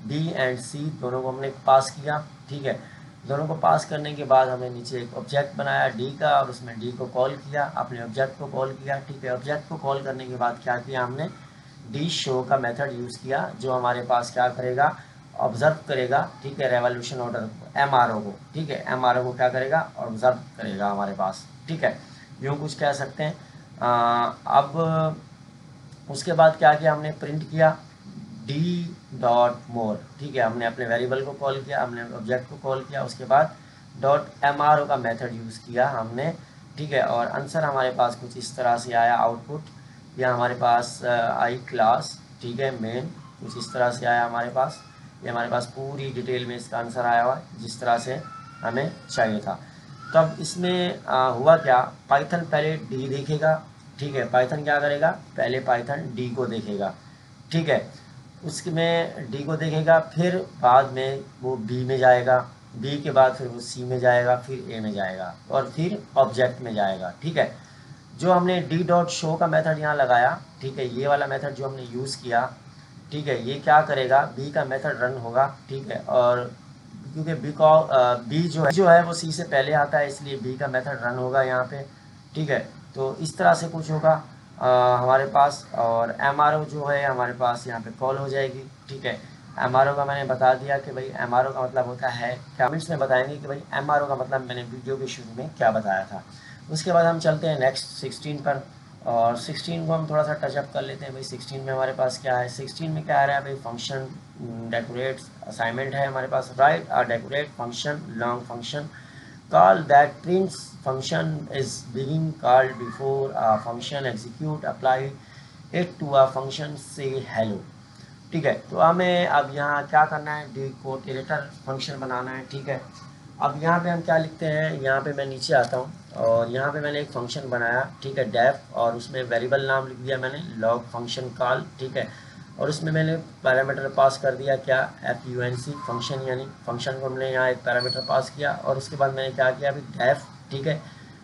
बी एंड सी दोनों को हमने पास किया, ठीक है। दोनों को पास करने के बाद हमने नीचे एक ऑब्जेक्ट बनाया डी का, और उसमें डी को कॉल किया, अपने ऑब्जेक्ट को कॉल किया, ठीक है। ऑब्जेक्ट को कॉल करने के बाद क्या किया, हमने डी शो का मेथड यूज़ किया, जो हमारे पास क्या करेगा, ऑब्जर्व करेगा, ठीक है, रेवोल्यूशन ऑर्डर को, एमआरओ को, ठीक है, एमआरओ को क्या करेगा, ऑब्जर्व करेगा हमारे पास, ठीक है, यूँ कुछ कह सकते हैं। अब उसके बाद क्या किया, हमने प्रिंट किया डी डॉट मोर, ठीक है, हमने अपने वेरिएबल को कॉल किया, हमने ऑब्जेक्ट को कॉल किया, उसके बाद डॉट एमआरओ का मेथड यूज़ किया हमने, ठीक है, और आंसर हमारे पास कुछ इस तरह से आया आउटपुट, या हमारे पास आई क्लास, ठीक है, मेन कुछ इस तरह से आया हमारे पास। ये हमारे पास पूरी डिटेल में इसका आंसर आया हुआ है जिस तरह से हमें चाहिए था। तो अब इसमें हुआ क्या, पाइथन पहले डी देखेगा, ठीक है, पाइथन क्या करेगा, पहले पाइथन डी को देखेगा, ठीक है, उसमें डी को देखेगा, फिर बाद में वो बी में जाएगा, बी के बाद फिर वो सी में जाएगा, फिर ए में जाएगा, और फिर ऑब्जेक्ट में जाएगा, ठीक है। जो हमने डी डॉट शो का मेथड यहाँ लगाया, ठीक है, ये वाला मेथड जो हमने यूज़ किया, ठीक है, ये क्या करेगा, बी का मेथड रन होगा, ठीक है, और क्योंकि बी जो है वो सी से पहले आता है, इसलिए बी का मेथड रन होगा यहाँ पे, ठीक है। तो इस तरह से कुछ होगा हमारे पास, और एमआरओ जो है हमारे पास यहाँ पे कॉल हो जाएगी, ठीक है। एमआरओ का मैंने बता दिया कि भाई एमआरओ का मतलब होता है, कमेंट्स में बताएंगे कि भाई एमआरओ का मतलब मैंने वीडियो के शुरू में क्या बताया था। उसके बाद हम चलते हैं नेक्स्ट 16 पर, और 16 को हम थोड़ा सा टचअप कर लेते हैं। भाई 16 में हमारे पास क्या है, 16 में क्या आ रहा है भाई, फंक्शन डेकोरेट असाइनमेंट है हमारे पास, write a decorate function long function call that prints function is being called before a function execute apply it to a function say hello, ठीक है। तो हमें अब यहाँ क्या करना है, डिकोरेटर फंक्शन बनाना है, ठीक है। अब यहाँ पे हम क्या लिखते हैं, यहाँ पे मैं नीचे आता हूँ, और यहाँ पे मैंने एक फंक्शन बनाया, ठीक है, डेफ, और उसमें वेरिएबल नाम लिख दिया मैंने लॉग फंक्शन कॉल, ठीक है, और उसमें मैंने पैरामीटर पास कर दिया क्या, FUNC फंक्शन, यानी फंक्शन को हमने यहाँ एक पैरामीटर पास किया, और उसके बाद मैंने क्या किया अभी डेफ, ठीक है,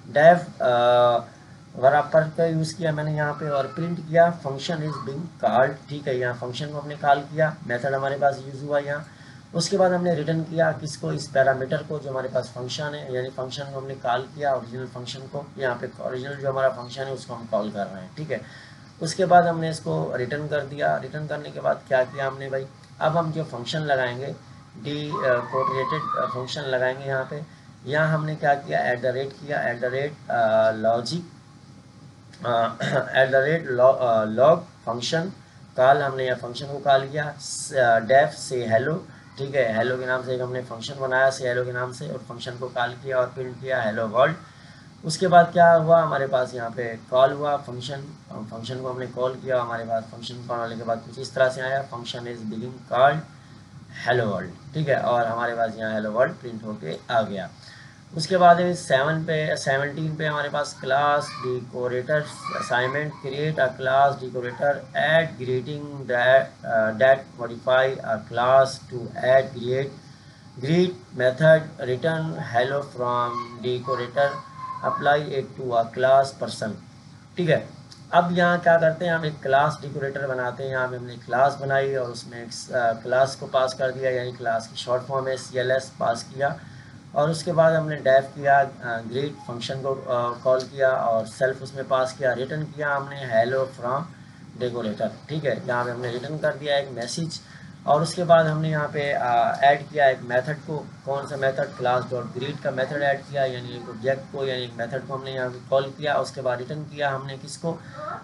डेफ बराबर का यूज़ किया मैंने यहाँ पे, और प्रिंट किया फंक्शन इज बिंग कॉल्ड, ठीक है, यहाँ फंक्शन को हमने कॉल किया, मेथड हमारे पास यूज़ हुआ यहाँ, उसके बाद हमने रिटर्न किया किसको, इस पैरामीटर को जो हमारे पास फंक्शन है, यानी फंक्शन को हमने कॉल किया, ओरिजिनल फंक्शन को, यहाँ पे ओरिजिनल जो हमारा फंक्शन है उसको हम कॉल कर रहे हैं, ठीक है। उसके बाद हमने इसको रिटर्न कर दिया। रिटर्न करने के बाद क्या किया हमने भाई, अब हम जो फंक्शन लगाएंगे डी कोऑर्डिनेटेड फंक्शन लगाएंगे यहाँ पे। यहाँ हमने क्या किया, ऐट द रेट किया, at the rate logic at the rate log function call, हमने यहाँ फंक्शन को कॉल किया। डेफ से हेलो, ठीक है, हेलो के नाम से एक हमने फंक्शन बनाया से हेलो के नाम से, और फंक्शन को कॉल किया और प्रिंट किया हेलो वर्ल्ड। उसके बाद क्या हुआ हमारे पास, यहाँ पे कॉल हुआ फंक्शन, फंक्शन को हमने कॉल किया, हमारे पास फंक्शन कॉल होने के बाद कुछ इस तरह से आया, function is being called hello world, ठीक है, और हमारे पास यहाँ हेलो वर्ल्ड प्रिंट होके आ गया। उसके बाद 17 पे हमारे पास class decorator assignment, create a class decorator, add greeting that modify a class to add greet method, return hello from decorator, apply it to a class person, ठीक है। अब यहाँ क्या करते हैं, हम एक क्लास डेकोरेटर बनाते हैं। यहाँ पे हमने क्लास बनाई और उसमें क्लास को पास कर दिया, यानी क्लास की शॉर्ट फॉर्म है CLS पास किया, और उसके बाद हमने डेफ किया, ग्रीट फंक्शन को कॉल किया और सेल्फ उसमें पास किया, रिटर्न किया हमने हेलो फ्रॉम डेकोरेटर, ठीक है। यहाँ पे हमने रिटर्न कर दिया एक मैसेज, और उसके बाद हमने यहाँ पे ऐड किया एक मेथड को, कौन सा मेथड, क्लास डॉट ग्रीट का मेथड ऐड किया, यानी एक ऑब्जेक्ट को, यानी एक मेथड को हमने यहाँ पे कॉल किया। उसके बाद रिटर्न किया हमने किसको,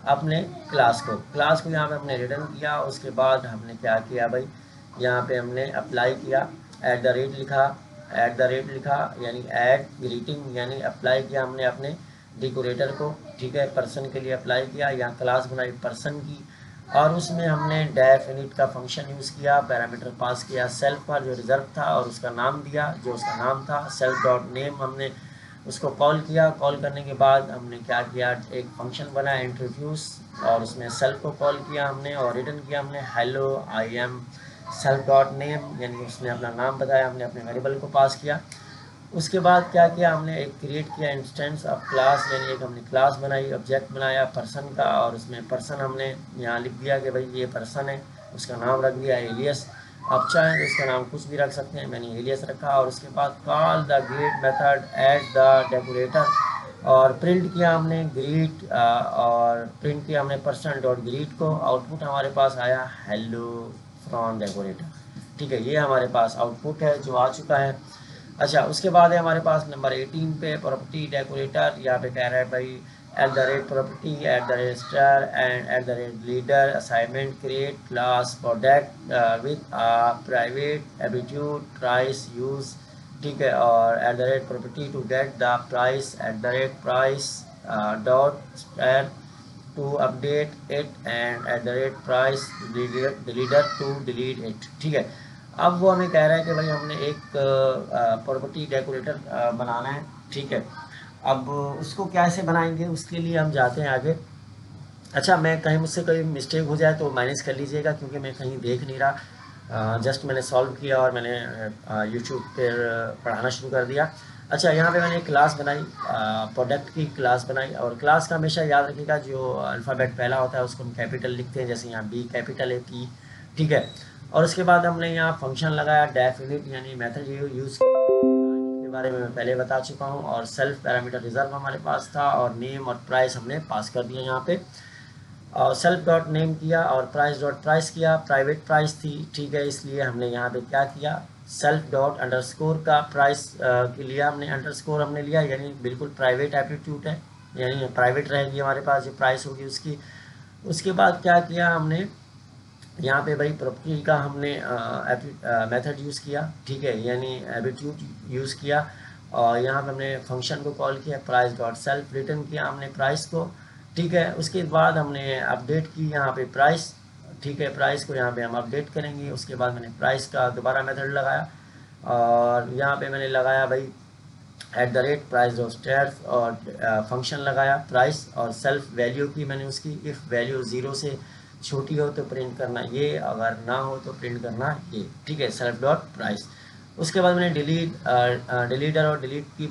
अपने क्लास को यहाँ पे हमने रिटर्न किया। उसके बाद हमने क्या किया भाई, यहाँ पे हमने अप्लाई किया, ऐट द रेट लिखा, यानी ऐड ग्रीटिंग, यानी अप्लाई किया हमने अपने डेकोरेटर को, ठीक है, पर्सन के लिए अप्लाई किया। यहाँ क्लास बनाई पर्सन की, और उसमें हमने डेफ इनिट का फंक्शन यूज़ किया, पैरामीटर पास किया सेल्फ पर जो रिजर्व था, और उसका नाम दिया जो उसका नाम था, सेल्फ डॉट नेम हमने उसको कॉल किया। कॉल करने के बाद हमने क्या किया, एक फंक्शन बनाया इंट्रोड्यूस, और उसमें सेल्फ को कॉल किया हमने, और रिटर्न किया हमने hello I am self dot name, यानी उसने अपना नाम बताया, हमने अपने वेरिएबल को पास किया। उसके बाद क्या किया हमने, एक क्रिएट किया इंस्टेंस ऑफ क्लास, यानी एक हमने क्लास बनाई, ऑब्जेक्ट बनाया पर्सन का, और उसमें पर्सन हमने यहाँ लिख दिया कि भाई ये पर्सन है, उसका नाम रख दिया एलियस। आप चाहें तो इसका नाम कुछ भी रख सकते हैं, मैंने एलियस रखा। और उसके बाद call the greet method at the decorator, और प्रिंट किया हमने ग्रीट, और प्रिंट किया हमने पर्सन डॉट ग्रीट को। आउटपुट हमारे पास आया हेलो फ्रॉम डेकोरेटर, ठीक है, ये हमारे पास आउटपुट है जो आ चुका है। अच्छा, उसके बाद है हमारे पास नंबर 18 पे प्रॉपर्टी डेकोरेटर। यहाँ पे कह रहा है भाई at the rate property at the rate star and at the rate leader assignment create class product with private एटीट्यूड प्राइस यूज, ठीक है, और at the rate property to get the price at the rate price dot star to update it and at the rate price leader to delete it, ठीक है। अब वो हमें कह रहा है कि भाई हमने एक प्रॉपर्टी डेकोरेटर बनाना है, ठीक है। अब उसको कैसे बनाएंगे, उसके लिए हम जाते हैं आगे। अच्छा, मैं कहीं मुझसे कोई मिस्टेक हो जाए तो मैनेज कर लीजिएगा, क्योंकि मैं कहीं देख नहीं रहा, जस्ट मैंने सॉल्व किया और मैंने यूट्यूब पर पढ़ाना शुरू कर दिया। अच्छा, यहाँ पे मैंने एक क्लास बनाई, प्रोडक्ट की क्लास बनाई, और क्लास का हमेशा याद रखिएगा जो अल्फ़ाबेट पहला होता है उसको हम कैपिटल लिखते हैं, जैसे यहाँ बी कैपिटल है, पी, ठीक है। और उसके बाद हमने यहाँ फंक्शन लगाया डेफिनिट, यानी मेथड यूज़ के बारे में मैं पहले बता चुका हूँ, और सेल्फ पैरामीटर रिजर्व हमारे पास था, और नेम और प्राइस हमने पास कर दिया यहाँ पे, और सेल्फ डॉट नेम किया और प्राइस डॉट प्राइस किया, प्राइवेट प्राइस थी, ठीक है, इसलिए हमने यहाँ पे क्या किया, सेल्फ डॉट अंडरस्कोर का प्राइस के लिए हमने अंडरस्कोर हमने लिया, यानी बिल्कुल प्राइवेट एप्टीट्यूड है, यानी प्राइवेट रहेगी हमारे पास जो प्राइस होगी उसकी। उसके बाद क्या किया हमने, यहाँ पे भाई प्रॉपर्टी का हमने मेथड यूज़ किया, ठीक है, यानी एटीट्यूड यूज़ किया, और यहाँ पे हमने फंक्शन को कॉल किया, प्राइस डॉट सेल्फ, रिटर्न किया हमने प्राइस को, ठीक है। उसके बाद हमने अपडेट की यहाँ पे प्राइस, ठीक है, प्राइस को यहाँ पे हम अपडेट करेंगे। उसके बाद मैंने प्राइस का दोबारा मेथड लगाया, और यहाँ पे मैंने लगाया भाई at the rate price dot star, और फंक्शन लगाया प्राइस, और सेल्फ वैल्यू की मैंने उसकी, इफ़ वैल्यू 0 से छोटी हो तो प्रिंट करना ये, अगर ना हो तो प्रिंट करना ये, ठीक है, सेल्फ डॉट प्राइस। उसके बाद मैंने डिलीटर और डिलीट की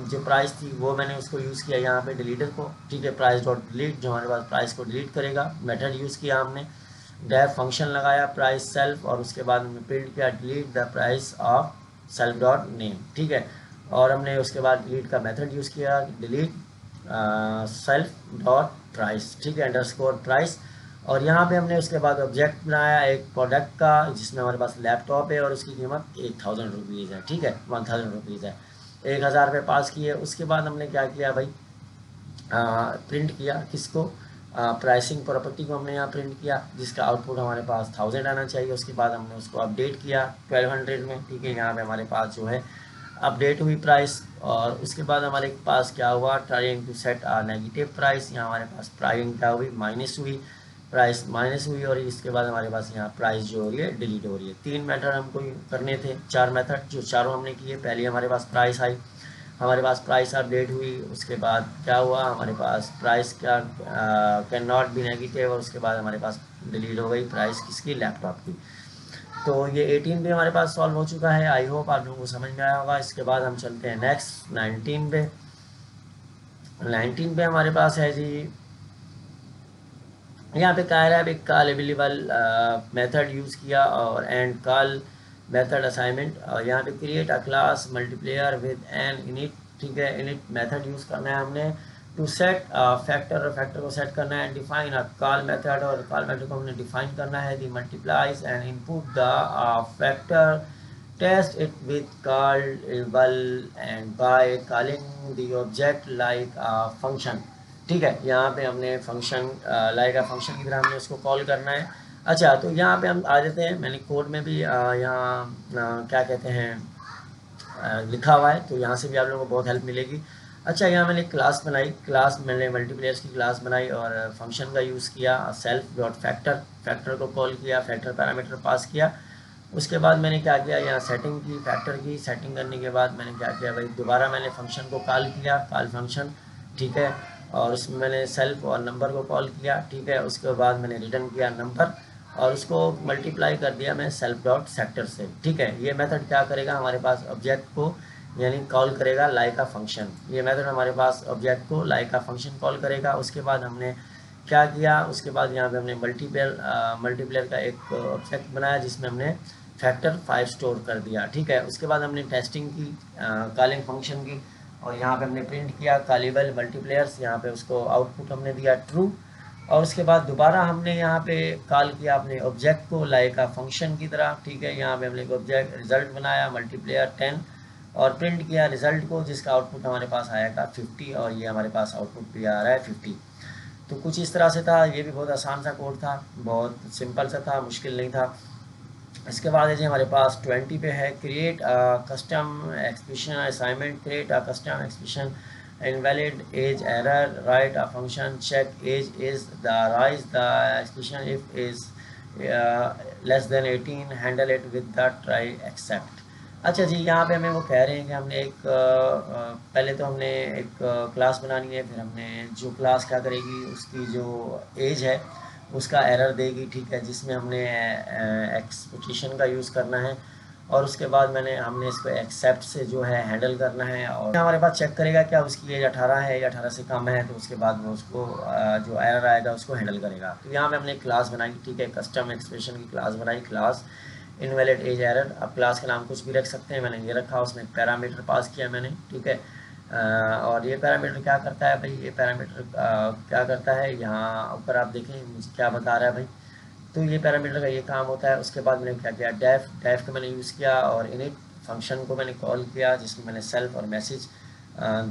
जो प्राइस थी वो मैंने उसको यूज़ किया यहाँ पे डिलीटर को, ठीक है, प्राइस डॉट डिलीट जो हमारे पास प्राइस को डिलीट करेगा मेथड यूज़ किया हमने। डेफ फंक्शन लगाया प्राइस सेल्फ, और उसके बाद हमने प्रिंट किया delete the price of self dot name, ठीक है। और हमने उसके बाद डिलीट का मेथड यूज़ किया, डिलीट सेल्फ डॉट प्राइस, ठीक है, अंडरस्कोर प्राइस। और यहाँ पे हमने उसके बाद ऑब्जेक्ट बनाया एक प्रोडक्ट का, जिसमें हमारे पास लैपटॉप है और उसकी कीमत 1000 रुपीज़ है, ठीक है, 1000 रुपीज़ है, 1000 रुपये पास किए। उसके बाद हमने क्या किया भाई, प्रिंट किया किसको, प्राइसिंग प्रॉपर्टी को हमने यहाँ प्रिंट किया, जिसका आउटपुट हमारे पास 1000 आना चाहिए। उसके बाद हमने उसको अपडेट किया 1200 में, ठीक है। यहाँ पे हमारे पास जो है अपडेट हुई प्राइस, और उसके बाद हमारे पास क्या हुआ, trying to set negative price, यहाँ हमारे पास प्राइसिंग क्या हुई, माइनस हुई, प्राइस माइनस हुई, और इसके बाद हमारे पास यहाँ प्राइस जो हो रही है डिलीट हो रही है। 3 मेथड हमको करने थे, 4 मेथड, जो चारों हमने किए। पहले हमारे पास प्राइस आई, हमारे पास प्राइस अपडेट हुई, उसके बाद क्या हुआ, हमारे पास प्राइस क्या कैन नॉट बी नेगेटिव, और उसके बाद हमारे पास डिलीट हो गई प्राइस किसकी, लैपटॉप की। तो ये 18 पे हमारे पास सॉल्व हो चुका है। आई होप आप लोगों को समझ में आया होगा। इसके बाद हम चलते हैं नेक्स्ट 19 पे। 19 पे हमारे पास है जी, यहाँ पे कह रहा है कॉल अवेलेबल मेथड यूज़ किया, और एंड कॉल मेथड असाइनमेंट, और यहाँ पे create a class multiplier with an init, ठीक है। इनिट मेथड यूज़ करना है हमने टू सेट फैक्टर, और फैक्टर को सेट करना है, डिफाइन अ कॉल मेथड, और कॉल मेथड को हमने डिफाइन करना है the multiplies and input the factor, test it with callable and by calling the object like a function, ठीक है। यहाँ पे हमने फंक्शन लाइक अ फंक्शन की तरह हमने उसको कॉल करना है। अच्छा, तो यहाँ पे हम आ जाते हैं, मैंने कोड में भी यहाँ क्या कहते हैं लिखा हुआ है, तो यहाँ से भी आप लोगों को बहुत हेल्प मिलेगी। अच्छा, यहाँ मैंने क्लास बनाई, क्लास मैंने मल्टीप्लेयर्स की क्लास बनाई, और फंक्शन का यूज़ किया सेल्फ डॉट फैक्टर, फैक्टर को कॉल किया, फैक्टर पैरामीटर पास किया। उसके बाद मैंने क्या किया, यहाँ सेटिंग की, फैक्टर की सेटिंग करने के बाद मैंने क्या किया भाई, दोबारा मैंने फंक्शन को कॉल किया, कॉल फंक्शन, ठीक है, और उसमें मैंने सेल्फ और नंबर को कॉल किया, ठीक है। उसके बाद मैंने रिटर्न किया नंबर, और उसको मल्टीप्लाई कर दिया मैं सेल्फ डॉट सेक्टर से, ठीक है। ये मेथड क्या करेगा, हमारे पास ऑब्जेक्ट को यानी कॉल करेगा लाइक अ फंक्शन, ये मेथड हमारे पास ऑब्जेक्ट को लाइक अ फंक्शन कॉल करेगा। उसके बाद हमने क्या किया, उसके बाद यहाँ पे हमने मल्टीप्लेयर का एक ऑब्जेक्ट बनाया, जिसमें हमने फैक्टर 5 स्टोर कर दिया, ठीक है। उसके बाद हमने टेस्टिंग की कॉलिंग फंक्शन की, और यहाँ पे हमने प्रिंट किया कॉलेबल मल्टीप्लेयर्स, यहाँ पे उसको आउटपुट हमने दिया ट्रू। और उसके बाद दोबारा हमने यहाँ पे कॉल किया अपने ऑब्जेक्ट को लाइक अ फंक्शन की तरह, ठीक है। यहाँ पे हमने एक ऑब्जेक्ट रिजल्ट बनाया मल्टीप्लेयर 10, और प्रिंट किया रिजल्ट को, जिसका आउटपुट हमारे पास आएगा 50, और ये हमारे पास आउटपुट भी आ रहा है 50। तो कुछ इस तरह से था, ये भी बहुत आसान सा कोड था, बहुत सिंपल सा था, मुश्किल नहीं था। इसके बाद है जी हमारे पास 20 पे है, create custom expression assignment, create custom expression invalid age error, write a function check age is the rise the expression if is less than 18, handle it with the try except। अच्छा जी, यहाँ पे हमें वो कह रहे हैं कि हमने एक पहले तो हमने एक क्लास बनानी है, फिर हमने जो क्लास क्या करेगी, उसकी जो एज है उसका एरर देगी, ठीक है, जिसमें हमने एक्सपेक्टेशन का यूज़ करना है। और उसके बाद हमने इसको एक्सेप्ट से जो है हैंडल करना है, और हमारे पास चेक करेगा क्या उसकी एज 18 है या 18 से कम है, तो उसके बाद वो उसको जो एरर आएगा उसको हैंडल करेगा। तो यहाँ पे हमने एक क्लास बनाई, ठीक है, कस्टम एक्सप्रेशन की क्लास बनाई, क्लास इनवैलिड एज एरर। अब क्लास का नाम कुछ भी रख सकते हैं, मैंने ये रखा, उसमें पैरामीटर पास किया मैंने, ठीक है। और ये पैरामीटर क्या करता है भाई, ये पैरामीटर क्या करता है, यहाँ ऊपर आप देखें मुझे क्या बता रहा है भाई, तो ये पैरामीटर का ये काम होता है। उसके बाद मैंने क्या किया, डेफ का मैंने यूज़ किया, और इनिट फंक्शन को मैंने कॉल किया, जिसमें मैंने सेल्फ और मैसेज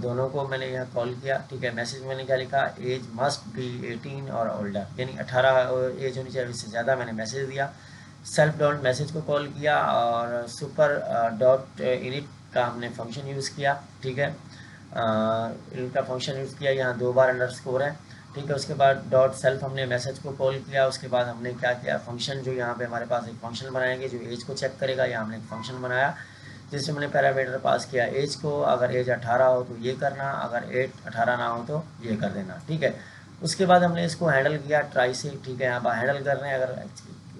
दोनों को मैंने यहाँ कॉल किया, ठीक है। मैसेज में मैंने क्या लिखा, एज मस्ट बी 18 और ओल्डर, यानी 18 एज होनी चाहिए, इससे ज़्यादा मैंने मैसेज दिया। सेल्फ डॉट मैसेज को कॉल किया, और सुपर डॉट इनिट का हमने फंक्शन यूज़ किया, ठीक है। इनका फंक्शन यूज़ किया, यहाँ 2 बार अंडरस्कोर है, ठीक है। उसके बाद डॉट सेल्फ हमने मैसेज को कॉल किया। उसके बाद हमने क्या किया, फंक्शन जो यहाँ पे हमारे पास एक फंक्शन बनाएंगे जो एज को चेक करेगा, यहाँ हमने एक फंक्शन बनाया जिसमें हमने पैरामीटर पास किया एज को, अगर एज 18 हो तो ये करना, अगर एज 18 ना हो तो ये कर देना, ठीक है। उसके बाद हमने इसको हैंडल किया ट्राई से, ठीक है। यहाँ पर हैंडल कर रहे हैं, अगर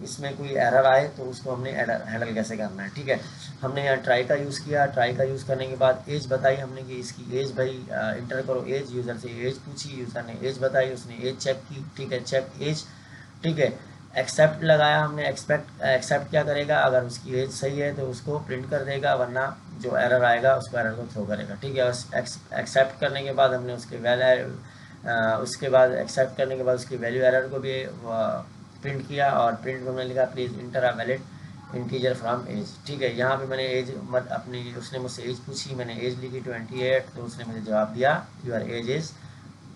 इसमें कोई एरर आए तो उसको हमने हैंडल कैसे करना है, ठीक है। हमने यहाँ ट्राई का यूज़ किया, ट्राई का यूज़ करने के बाद एज बताई हमने कि इसकी एज भाई इंटर करो एज, यूज़र से एज पूछी, यूज़र ने एज बताई, उसने एज चेक की, ठीक है, चेक एज, ठीक है। एक्सेप्ट लगाया हमने, एक्सेप्ट क्या करेगा, अगर उसकी एज सही है तो उसको प्रिंट कर देगा, वरना जो एरर आएगा उसको एरर को थ्रो करेगा, ठीक है। एक्सेप्ट करने के बाद हमने उसके एक्सेप्ट करने के बाद उसकी वैल्यू एरर को भी प्रिंट किया, और प्रिंट में मैंने लिखा please enter a valid integer from age, ठीक है। यहाँ पे मैंने एज अपनी, उसने मुझसे एज पूछी, मैंने एज लिखी 28, तो उसने मुझे जवाब दिया योर एज इज़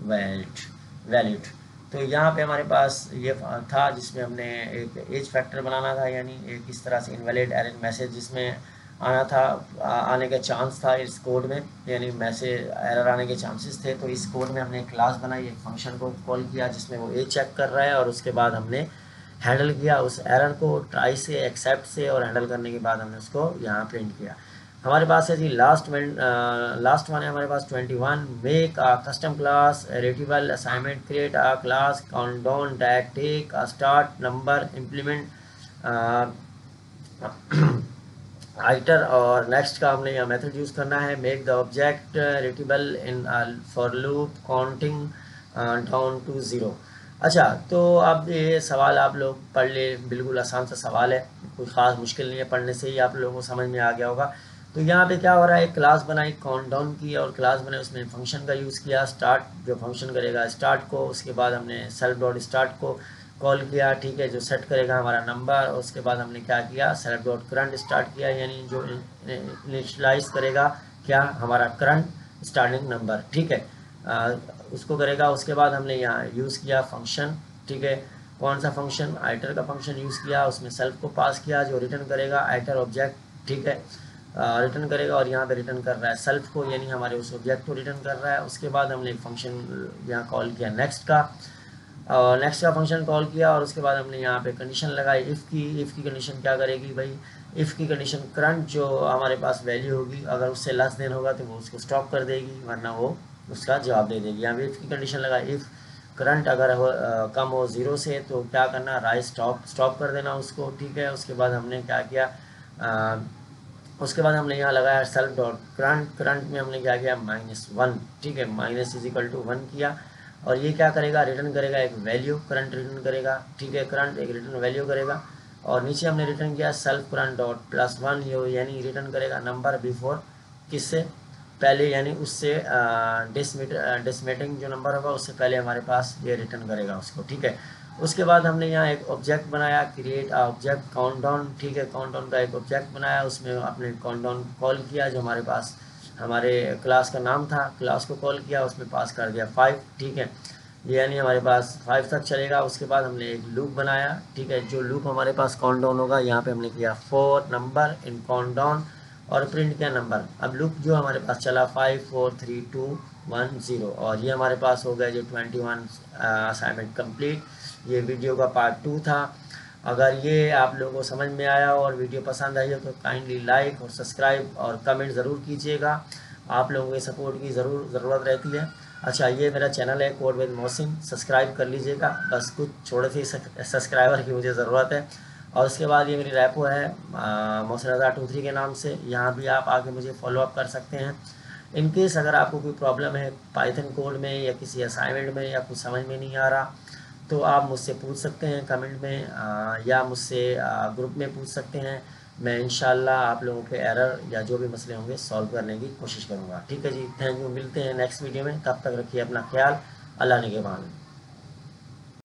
वैलिड। तो यहाँ पे हमारे पास ये था जिसमें हमने एक एज फैक्टर बनाना था, यानी एक इस तरह से इनवैलिड एरर मैसेज जिसमें आना था, आने का चांस था इस कोड में, यानी मैसेज एरर आने के चांसेस थे। तो इस कोड में हमने एक क्लास बनाई, एक फंक्शन को कॉल किया जिसमें वो एज चेक कर रहा है, और उसके बाद हमने हैंडल किया उस एरर को ट्राई से, एक्सेप्ट से, और हैंडल करने के बाद हमने उसको यहाँ प्रिंट किया। हमारे पास है जी लास्ट वन है हमारे पास 21, make a custom class iterable assignment, create a class countdown that take a start number, implement iter, और नेक्स्ट का हमने यहाँ मेथड यूज़ करना है, make the object iterable in for loop counting down to 0। अच्छा, तो अब ये सवाल आप लोग पढ़ ले, बिल्कुल आसान सा सवाल है, कोई ख़ास मुश्किल नहीं है, पढ़ने से ही आप लोगों को समझ में आ गया होगा। तो यहाँ पे क्या हो रहा है, क्लास बनाई काउंटडाउन की, और क्लास बनाई उसमें फंक्शन का यूज़ किया, स्टार्ट जो फंक्शन करेगा स्टार्ट को, उसके बाद हमने सेल्फ डॉट स्टार्ट को कॉल किया, ठीक है, जो सेट करेगा हमारा नंबर, और उसके बाद हमने क्या किया, सेल्फ डॉट करंट स्टार्ट किया, यानी जो इनिशियलाइज करेगा क्या, हमारा करंट स्टार्टिंग नंबर, ठीक है, उसको करेगा। उसके बाद हमने यहाँ यूज़ किया फंक्शन, ठीक है, कौन सा फंक्शन, आइटर का फंक्शन यूज़ किया, उसमें सेल्फ को पास किया, जो रिटर्न करेगा आइटर ऑब्जेक्ट, ठीक है, रिटर्न करेगा, और यहाँ पे रिटर्न कर रहा है सेल्फ को, यानी हमारे उस ऑब्जेक्ट को रिटर्न कर रहा है। उसके बाद हमने एक फंक्शन यहाँ कॉल किया नेक्स्ट का, और नेक्स्ट का फंक्शन कॉल किया, और उसके बाद हमने यहाँ पे कंडीशन लगाई इफ़ की कंडीशन क्या करेगी भाई, इफ़ की कंडीशन करंट जो हमारे पास वैल्यू होगी अगर उससे लेस देन होगा तो वो उसको स्टॉप कर देगी, वरना वो उसका जवाब दे देगी। यहाँ पे इफ़ की कंडीशन लगाई, इफ़ करंट अगर कम हो 0 से तो क्या करना, राइट स्टॉप कर देना उसको, ठीक है। उसके बाद हमने क्या किया, उसके बाद हमने यहाँ लगाया सेल्फ डॉट करंट में हमने क्या किया, -1, ठीक है, माइनस इज इक्वल टू 1 किया, और ये क्या करेगा, रिटर्न करेगा एक वैल्यू, करंट रिटर्न करेगा, ठीक है, करंट एक रिटर्न वैल्यू करेगा। और नीचे हमने रिटर्न किया सेल्फ करंट डॉट +1, यानी रिटर्न करेगा नंबर बिफोर, किससे पहले, यानी उससे डेसिमेटिंग जो नंबर होगा उससे पहले हमारे पास ये रिटर्न करेगा उसको, ठीक है। उसके बाद हमने यहाँ एक ऑब्जेक्ट बनाया, क्रिएट ऑब्जेक्ट काउंटडाउन, ठीक है, काउंटडाउन का एक ऑब्जेक्ट बनाया, उसमें आपने काउंटडाउन कॉल किया, जो हमारे पास हमारे क्लास का नाम था, क्लास को कॉल किया, उसमें पास कर दिया 5, ठीक है, यानी हमारे पास 5 तक चलेगा। उसके बाद हमने एक लूप बनाया, ठीक है, जो लूप हमारे पास काउंटडाउन होगा, यहाँ पे हमने किया 4 नंबर इन काउंटडाउन, और प्रिंट किया नंबर। अब लूप जो हमारे पास चला 5 4 3 2 1 0, और ये हमारे पास हो गया जो 21 असाइनमेंट कंप्लीट। ये वीडियो का पार्ट 2 था। अगर ये आप लोगों को समझ में आया और वीडियो पसंद आई हो तो काइंडली लाइक और सब्सक्राइब और कमेंट ज़रूर कीजिएगा, आप लोगों के सपोर्ट की ज़रूरत रहती है। अच्छा, ये मेरा चैनल है कोड विद मोहसिन, सब्सक्राइब कर लीजिएगा, बस कुछ छोटे से सब्सक्राइबर की मुझे ज़रूरत है। और उसके बाद ये मेरी रैपो है मोहसिन रज़ा 23 के नाम से, यहाँ भी आप आके मुझे फॉलोअप कर सकते हैं। इन केस अगर आपको कोई प्रॉब्लम है पाइथन कोड में या किसी असाइनमेंट में या कुछ समझ में नहीं आ रहा तो आप मुझसे पूछ सकते हैं कमेंट में, या मुझसे ग्रुप में पूछ सकते हैं। मैं इंशाल्लाह आप लोगों के एरर या जो भी मसले होंगे सॉल्व करने की कोशिश करूँगा, ठीक है जी। थैंक यू, मिलते हैं नेक्स्ट वीडियो में, तब तक रखिए अपना ख्याल, अल्लाह निगहबान।